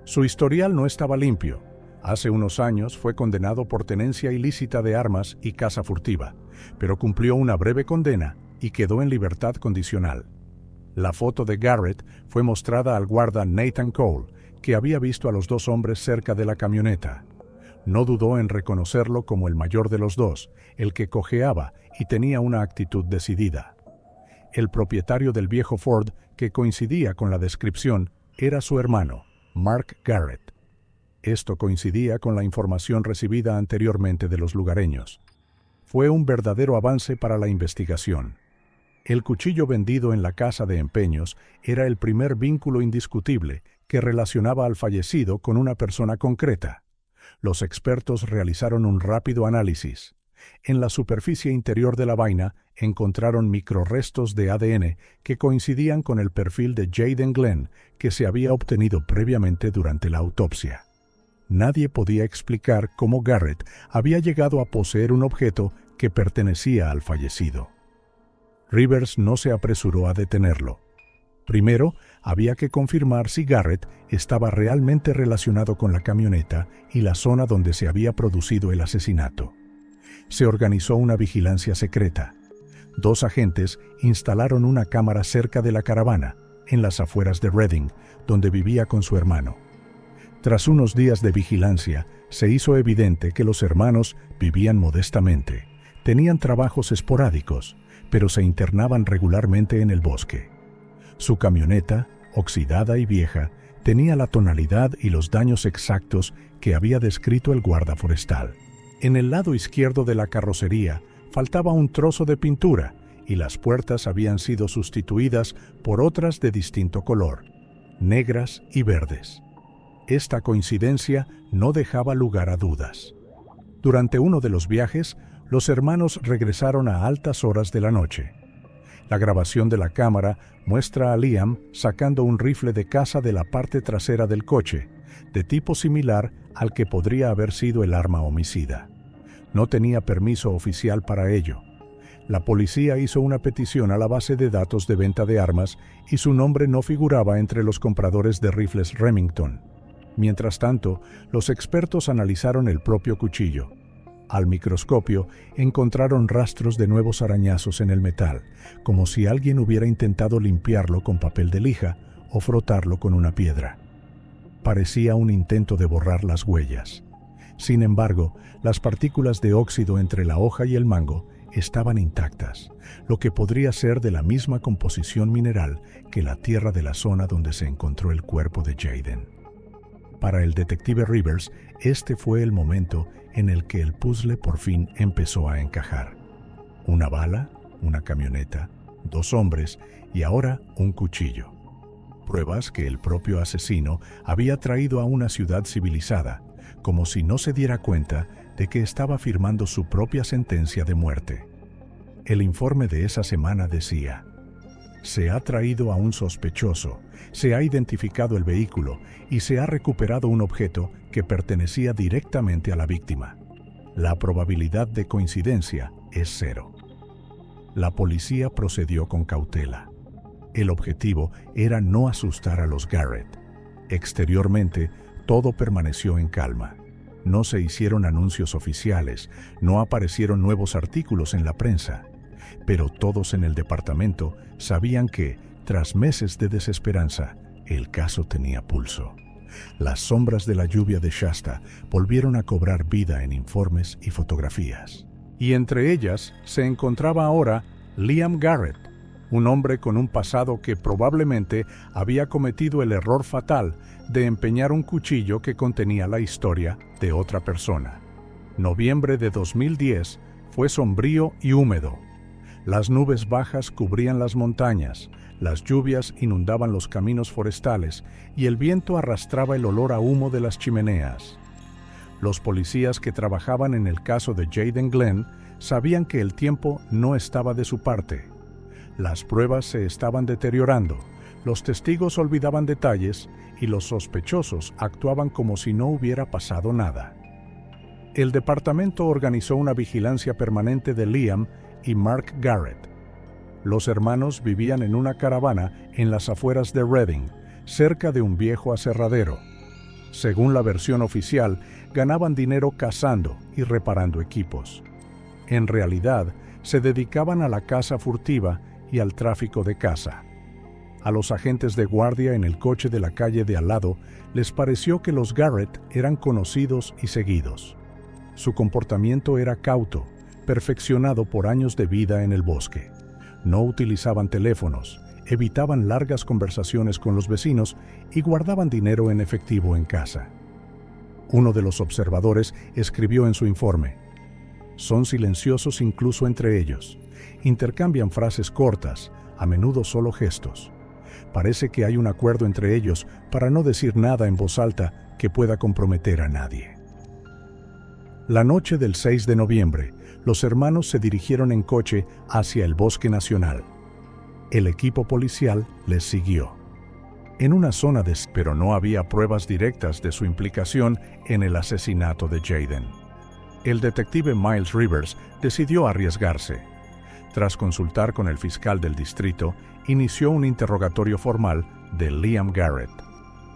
Su historial no estaba limpio. Hace unos años fue condenado por tenencia ilícita de armas y caza furtiva, pero cumplió una breve condena y quedó en libertad condicional. La foto de Garrett fue mostrada al guarda Nathan Cole, que había visto a los 2 hombres cerca de la camioneta. No dudó en reconocerlo como el mayor de los 2, el que cojeaba y tenía una actitud decidida. El propietario del viejo Ford, que coincidía con la descripción, era su hermano, Mark Garrett. Esto coincidía con la información recibida anteriormente de los lugareños. Fue un verdadero avance para la investigación. El cuchillo vendido en la casa de empeños era el primer vínculo indiscutible que relacionaba al fallecido con una persona concreta. Los expertos realizaron un rápido análisis. En la superficie interior de la vaina encontraron microrrestos de ADN que coincidían con el perfil de Jayden Glenn que se había obtenido previamente durante la autopsia. Nadie podía explicar cómo Garrett había llegado a poseer un objeto que pertenecía al fallecido. Rivers no se apresuró a detenerlo. Primero, había que confirmar si Garrett estaba realmente relacionado con la camioneta y la zona donde se había producido el asesinato. Se organizó una vigilancia secreta. 2 agentes instalaron una cámara cerca de la caravana, en las afueras de Redding, donde vivía con su hermano. Tras unos días de vigilancia, se hizo evidente que los hermanos vivían modestamente, tenían trabajos esporádicos, pero se internaban regularmente en el bosque. Su camioneta, oxidada y vieja, tenía la tonalidad y los daños exactos que había descrito el guarda forestal. En el lado izquierdo de la carrocería faltaba un trozo de pintura y las puertas habían sido sustituidas por otras de distinto color, negras y verdes. Esta coincidencia no dejaba lugar a dudas. Durante uno de los viajes, los hermanos regresaron a altas horas de la noche. La grabación de la cámara muestra a Liam sacando un rifle de caza de la parte trasera del coche, de tipo similar al que podría haber sido el arma homicida. No tenía permiso oficial para ello. La policía hizo una petición a la base de datos de venta de armas y su nombre no figuraba entre los compradores de rifles Remington. Mientras tanto, los expertos analizaron el propio cuchillo. Al microscopio encontraron rastros de nuevos arañazos en el metal, como si alguien hubiera intentado limpiarlo con papel de lija o frotarlo con una piedra. Parecía un intento de borrar las huellas. Sin embargo, las partículas de óxido entre la hoja y el mango estaban intactas, lo que podría ser de la misma composición mineral que la tierra de la zona donde se encontró el cuerpo de Jayden. Para el detective Rivers, este fue el momento en el que el puzzle por fin empezó a encajar. Una bala, una camioneta, 2 hombres y ahora un cuchillo. Pruebas que el propio asesino había traído a una ciudad civilizada, como si no se diera cuenta de que estaba firmando su propia sentencia de muerte. El informe de esa semana decía: se ha traído a un sospechoso, se ha identificado el vehículo y se ha recuperado un objeto que pertenecía directamente a la víctima. La probabilidad de coincidencia es 0. La policía procedió con cautela. El objetivo era no asustar a los Garrett. Exteriormente, todo permaneció en calma. No se hicieron anuncios oficiales, no aparecieron nuevos artículos en la prensa. Pero todos en el departamento sabían que, tras meses de desesperanza, el caso tenía pulso. Las sombras de la lluvia de Shasta volvieron a cobrar vida en informes y fotografías. Y entre ellas se encontraba ahora Liam Garrett, un hombre con un pasado que probablemente había cometido el error fatal de empeñar un cuchillo que contenía la historia de otra persona. Noviembre de 2010 fue sombrío y húmedo. Las nubes bajas cubrían las montañas, las lluvias inundaban los caminos forestales y el viento arrastraba el olor a humo de las chimeneas. Los policías que trabajaban en el caso de Jayden Glenn sabían que el tiempo no estaba de su parte. Las pruebas se estaban deteriorando, los testigos olvidaban detalles y los sospechosos actuaban como si no hubiera pasado nada. El departamento organizó una vigilancia permanente de Liam y Mark Garrett. Los hermanos vivían en una caravana en las afueras de Redding, cerca de un viejo aserradero. Según la versión oficial, ganaban dinero cazando y reparando equipos. En realidad, se dedicaban a la caza furtiva y al tráfico de caza. A los agentes de guardia en el coche de la calle de al lado les pareció que los Garrett eran conocidos y seguidos. Su comportamiento era cauto, perfeccionado por años de vida en el bosque. No utilizaban teléfonos, evitaban largas conversaciones con los vecinos y guardaban dinero en efectivo en casa. Uno de los observadores escribió en su informe: "Son silenciosos incluso entre ellos. Intercambian frases cortas, a menudo solo gestos. Parece que hay un acuerdo entre ellos para no decir nada en voz alta que pueda comprometer a nadie". La noche del 6 de noviembre, los hermanos se dirigieron en coche hacia el Bosque Nacional. El equipo policial les siguió. En una zona pero no había pruebas directas de su implicación en el asesinato de Jayden. El detective Miles Rivers decidió arriesgarse. Tras consultar con el fiscal del distrito, inició un interrogatorio formal de Liam Garrett,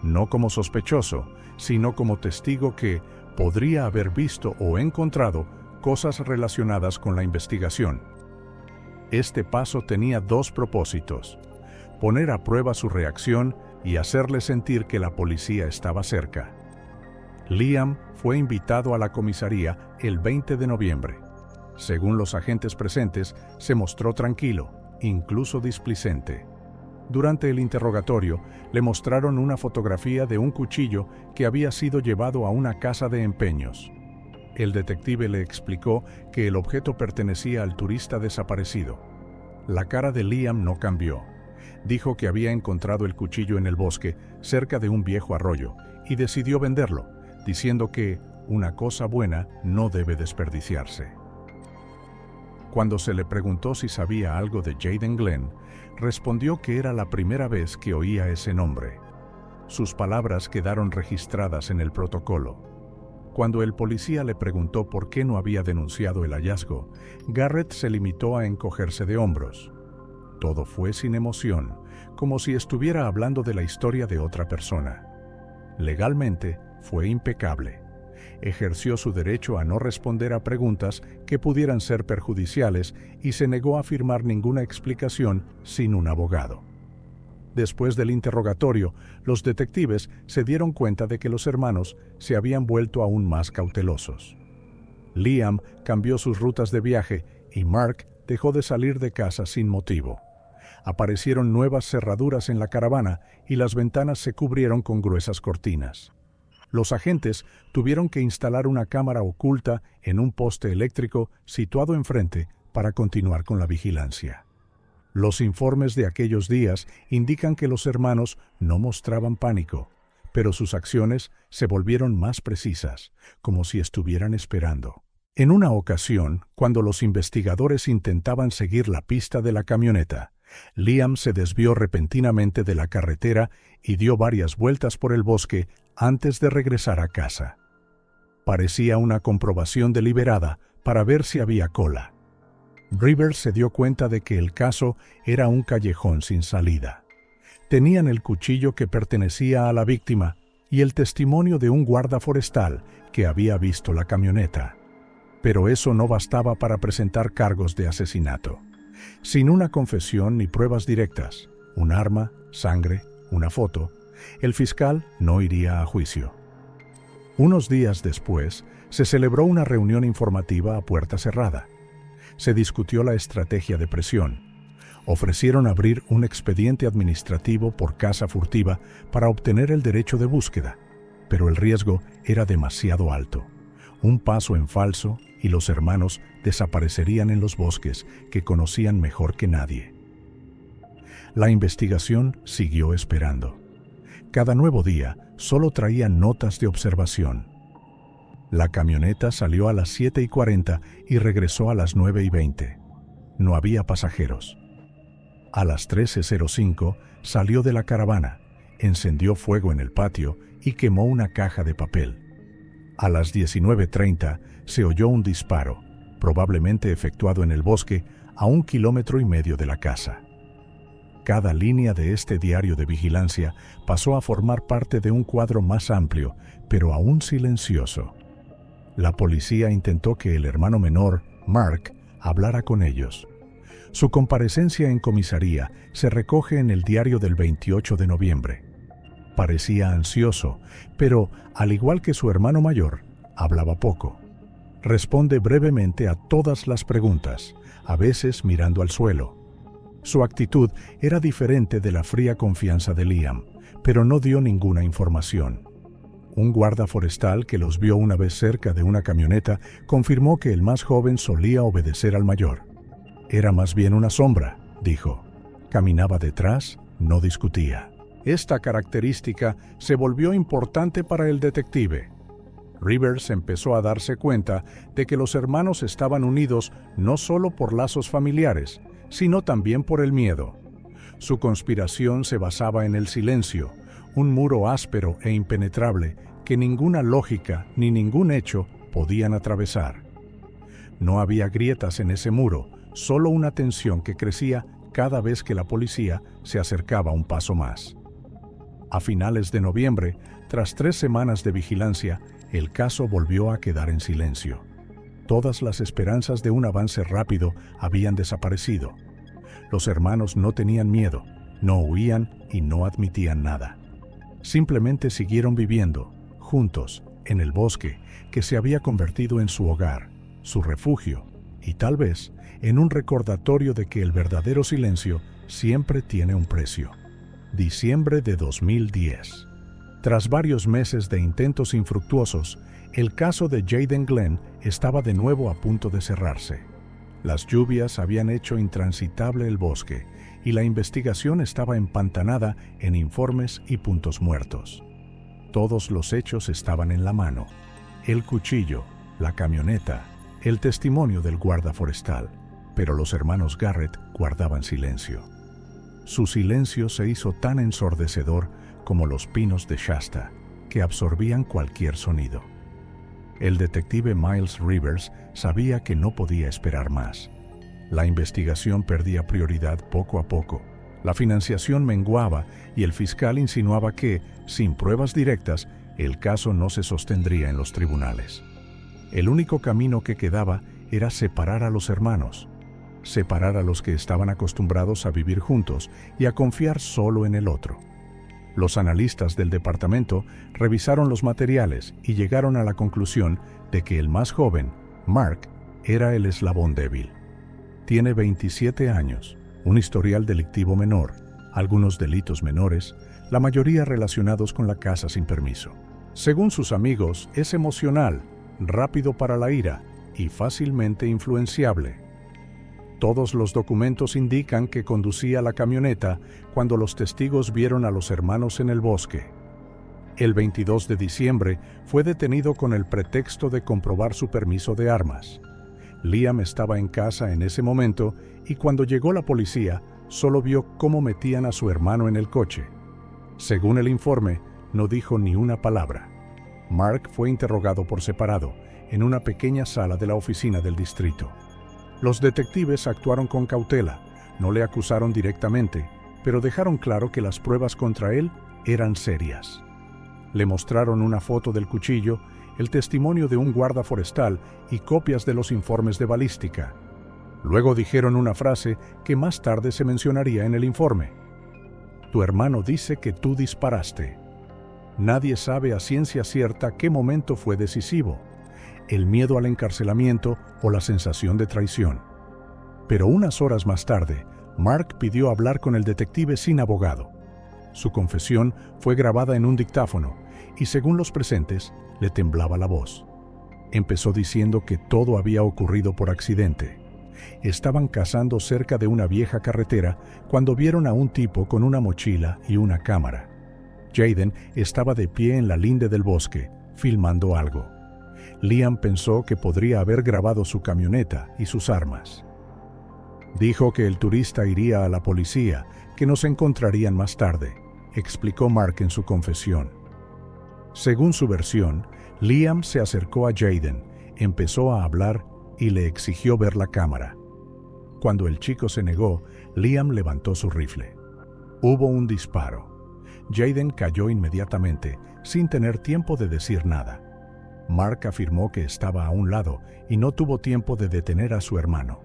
no como sospechoso, sino como testigo que podría haber visto o encontrado cosas relacionadas con la investigación. Este paso tenía dos propósitos: poner a prueba su reacción y hacerle sentir que la policía estaba cerca. Liam fue invitado a la comisaría el 20 de noviembre. Según los agentes presentes, se mostró tranquilo, incluso displicente. Durante el interrogatorio, le mostraron una fotografía de un cuchillo que había sido llevado a una casa de empeños. El detective le explicó que el objeto pertenecía al turista desaparecido. La cara de Liam no cambió. Dijo que había encontrado el cuchillo en el bosque, cerca de un viejo arroyo, y decidió venderlo, diciendo que una cosa buena no debe desperdiciarse. Cuando se le preguntó si sabía algo de Jayden Glenn, respondió que era la primera vez que oía ese nombre. Sus palabras quedaron registradas en el protocolo. Cuando el policía le preguntó por qué no había denunciado el hallazgo, Garrett se limitó a encogerse de hombros. Todo fue sin emoción, como si estuviera hablando de la historia de otra persona. Legalmente, fue impecable. Ejerció su derecho a no responder a preguntas que pudieran ser perjudiciales y se negó a firmar ninguna explicación sin un abogado. Después del interrogatorio, los detectives se dieron cuenta de que los hermanos se habían vuelto aún más cautelosos. Liam cambió sus rutas de viaje y Mark dejó de salir de casa sin motivo. Aparecieron nuevas cerraduras en la caravana y las ventanas se cubrieron con gruesas cortinas. Los agentes tuvieron que instalar una cámara oculta en un poste eléctrico situado enfrente para continuar con la vigilancia. Los informes de aquellos días indican que los hermanos no mostraban pánico, pero sus acciones se volvieron más precisas, como si estuvieran esperando. En una ocasión, cuando los investigadores intentaban seguir la pista de la camioneta, Liam se desvió repentinamente de la carretera y dio varias vueltas por el bosque antes de regresar a casa. Parecía una comprobación deliberada para ver si había cola. Rivers se dio cuenta de que el caso era un callejón sin salida. Tenían el cuchillo que pertenecía a la víctima y el testimonio de un guarda forestal que había visto la camioneta. Pero eso no bastaba para presentar cargos de asesinato. Sin una confesión ni pruebas directas, un arma, sangre, una foto, el fiscal no iría a juicio. Unos días después, se celebró una reunión informativa a puerta cerrada. Se discutió la estrategia de presión. Ofrecieron abrir un expediente administrativo por caza furtiva para obtener el derecho de búsqueda, pero el riesgo era demasiado alto. Un paso en falso y los hermanos desaparecerían en los bosques que conocían mejor que nadie. La investigación siguió esperando. Cada nuevo día solo traía notas de observación. La camioneta salió a las 7:40 y regresó a las 9:20. No había pasajeros. A las 13:05 salió de la caravana, encendió fuego en el patio y quemó una caja de papel. A las 19:30 se oyó un disparo, probablemente efectuado en el bosque a 1,5 kilómetros de la casa. Cada línea de este diario de vigilancia pasó a formar parte de un cuadro más amplio, pero aún silencioso. La policía intentó que el hermano menor, Mark, hablara con ellos. Su comparecencia en comisaría se recoge en el diario del 28 de noviembre. Parecía ansioso, pero, al igual que su hermano mayor, hablaba poco. Responde brevemente a todas las preguntas, a veces mirando al suelo. Su actitud era diferente de la fría confianza de Liam, pero no dio ninguna información. Un guarda forestal que los vio una vez cerca de una camioneta confirmó que el más joven solía obedecer al mayor. Era más bien una sombra, dijo. Caminaba detrás, no discutía. Esta característica se volvió importante para el detective. Rivers empezó a darse cuenta de que los hermanos estaban unidos no solo por lazos familiares, sino también por el miedo. Su conspiración se basaba en el silencio, un muro áspero e impenetrable que ninguna lógica ni ningún hecho podían atravesar. No había grietas en ese muro, solo una tensión que crecía cada vez que la policía se acercaba un paso más. A finales de noviembre, tras 3 semanas de vigilancia, el caso volvió a quedar en silencio. Todas las esperanzas de un avance rápido habían desaparecido. Los hermanos no tenían miedo, no huían y no admitían nada. Simplemente siguieron viviendo, juntos, en el bosque que se había convertido en su hogar, su refugio y tal vez en un recordatorio de que el verdadero silencio siempre tiene un precio. Diciembre de 2010. Tras varios meses de intentos infructuosos, el caso de Jayden Glenn estaba de nuevo a punto de cerrarse. Las lluvias habían hecho intransitable el bosque y la investigación estaba empantanada en informes y puntos muertos. Todos los hechos estaban en la mano: el cuchillo, la camioneta, el testimonio del guarda forestal, pero los hermanos Garrett guardaban silencio. Su silencio se hizo tan ensordecedor como los pinos de Shasta, que absorbían cualquier sonido. El detective Miles Rivers sabía que no podía esperar más. La investigación perdía prioridad poco a poco. La financiación menguaba y el fiscal insinuaba que, sin pruebas directas, el caso no se sostendría en los tribunales. El único camino que quedaba era separar a los hermanos, separar a los que estaban acostumbrados a vivir juntos y a confiar solo en el otro. Los analistas del departamento revisaron los materiales y llegaron a la conclusión de que el más joven, Mark, era el eslabón débil. Tiene 27 años, un historial delictivo menor, algunos delitos menores, la mayoría relacionados con la casa sin permiso. Según sus amigos, es emocional, rápido para la ira y fácilmente influenciable. Todos los documentos indican que conducía la camioneta cuando los testigos vieron a los hermanos en el bosque. El 22 de diciembre fue detenido con el pretexto de comprobar su permiso de armas. Liam estaba en casa en ese momento y cuando llegó la policía, solo vio cómo metían a su hermano en el coche. Según el informe, no dijo ni una palabra. Mark fue interrogado por separado en una pequeña sala de la oficina del distrito. Los detectives actuaron con cautela, no le acusaron directamente, pero dejaron claro que las pruebas contra él eran serias. Le mostraron una foto del cuchillo, el testimonio de un guarda forestal y copias de los informes de balística. Luego dijeron una frase que más tarde se mencionaría en el informe: «Tu hermano dice que tú disparaste». Nadie sabe a ciencia cierta qué momento fue decisivo: el miedo al encarcelamiento o la sensación de traición. Pero unas horas más tarde, Mark pidió hablar con el detective sin abogado. Su confesión fue grabada en un dictáfono y, según los presentes, le temblaba la voz. Empezó diciendo que todo había ocurrido por accidente. Estaban cazando cerca de una vieja carretera cuando vieron a un tipo con una mochila y una cámara. Jayden estaba de pie en la linde del bosque, filmando algo. Liam pensó que podría haber grabado su camioneta y sus armas. Dijo que el turista iría a la policía, que nos encontrarían más tarde, explicó Mark en su confesión. Según su versión, Liam se acercó a Jayden, empezó a hablar y le exigió ver la cámara. Cuando el chico se negó, Liam levantó su rifle. Hubo un disparo. Jayden cayó inmediatamente, sin tener tiempo de decir nada. Mark afirmó que estaba a un lado y no tuvo tiempo de detener a su hermano.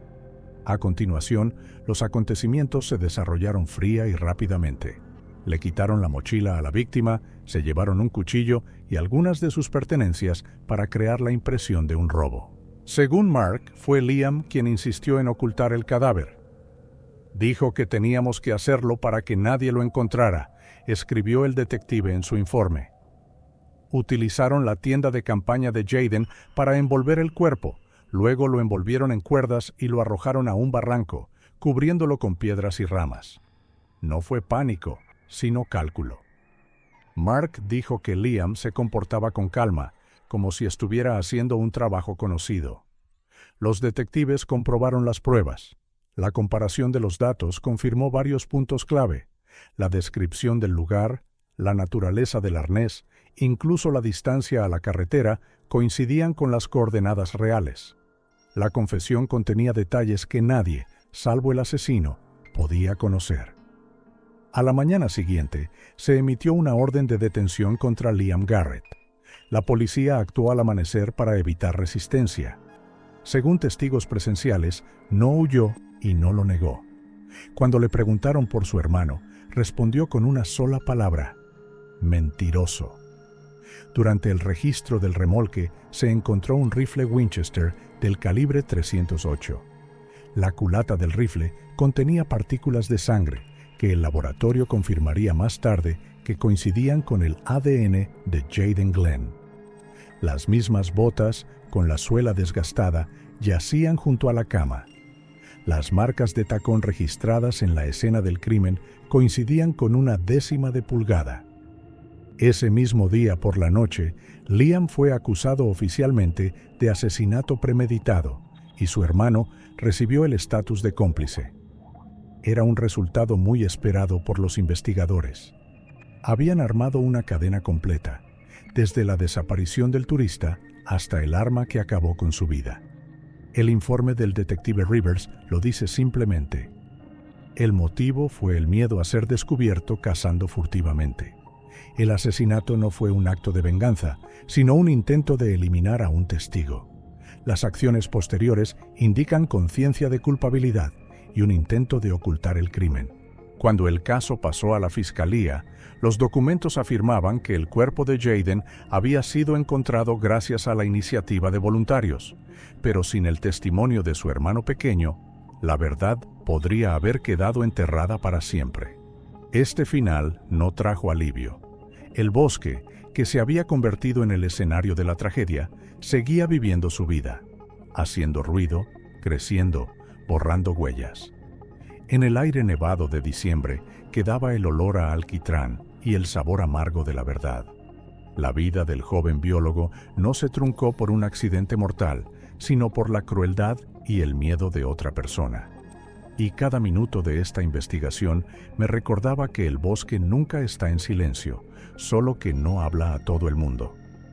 A continuación, los acontecimientos se desarrollaron fría y rápidamente. Le quitaron la mochila a la víctima, se llevaron un cuchillo y algunas de sus pertenencias para crear la impresión de un robo. Según Mark, fue Liam quien insistió en ocultar el cadáver. Dijo que teníamos que hacerlo para que nadie lo encontrara, escribió el detective en su informe. Utilizaron la tienda de campaña de Jayden para envolver el cuerpo, luego lo envolvieron en cuerdas y lo arrojaron a un barranco, cubriéndolo con piedras y ramas. No fue pánico, sino cálculo. Mark dijo que Liam se comportaba con calma, como si estuviera haciendo un trabajo conocido. Los detectives comprobaron las pruebas. La comparación de los datos confirmó varios puntos clave: la descripción del lugar, la naturaleza del arnés, incluso la distancia a la carretera, coincidían con las coordenadas reales. La confesión contenía detalles que nadie, salvo el asesino, podía conocer. A la mañana siguiente, se emitió una orden de detención contra Liam Garrett. La policía actuó al amanecer para evitar resistencia. Según testigos presenciales, no huyó y no lo negó. Cuando le preguntaron por su hermano, respondió con una sola palabra: mentiroso. Durante el registro del remolque se encontró un rifle Winchester del calibre .308. La culata del rifle contenía partículas de sangre que el laboratorio confirmaría más tarde que coincidían con el ADN de Jayden Glenn. Las mismas botas, con la suela desgastada, yacían junto a la cama. Las marcas de tacón registradas en la escena del crimen coincidían con una décima de pulgada. Ese mismo día por la noche, Liam fue acusado oficialmente de asesinato premeditado y su hermano recibió el estatus de cómplice. Era un resultado muy esperado por los investigadores. Habían armado una cadena completa, desde la desaparición del turista hasta el arma que acabó con su vida. El informe del detective Rivers lo dice simplemente: el motivo fue el miedo a ser descubierto cazando furtivamente. El asesinato no fue un acto de venganza, sino un intento de eliminar a un testigo. Las acciones posteriores indican conciencia de culpabilidad y un intento de ocultar el crimen. Cuando el caso pasó a la fiscalía, los documentos afirmaban que el cuerpo de Jayden había sido encontrado gracias a la iniciativa de voluntarios, pero sin el testimonio de su hermano pequeño, la verdad podría haber quedado enterrada para siempre. Este final no trajo alivio. El bosque, que se había convertido en el escenario de la tragedia, seguía viviendo su vida, haciendo ruido, creciendo, borrando huellas. En el aire nevado de diciembre quedaba el olor a alquitrán y el sabor amargo de la verdad. La vida del joven biólogo no se truncó por un accidente mortal, sino por la crueldad y el miedo de otra persona. Y cada minuto de esta investigación me recordaba que el bosque nunca está en silencio, solo que no habla a todo el mundo.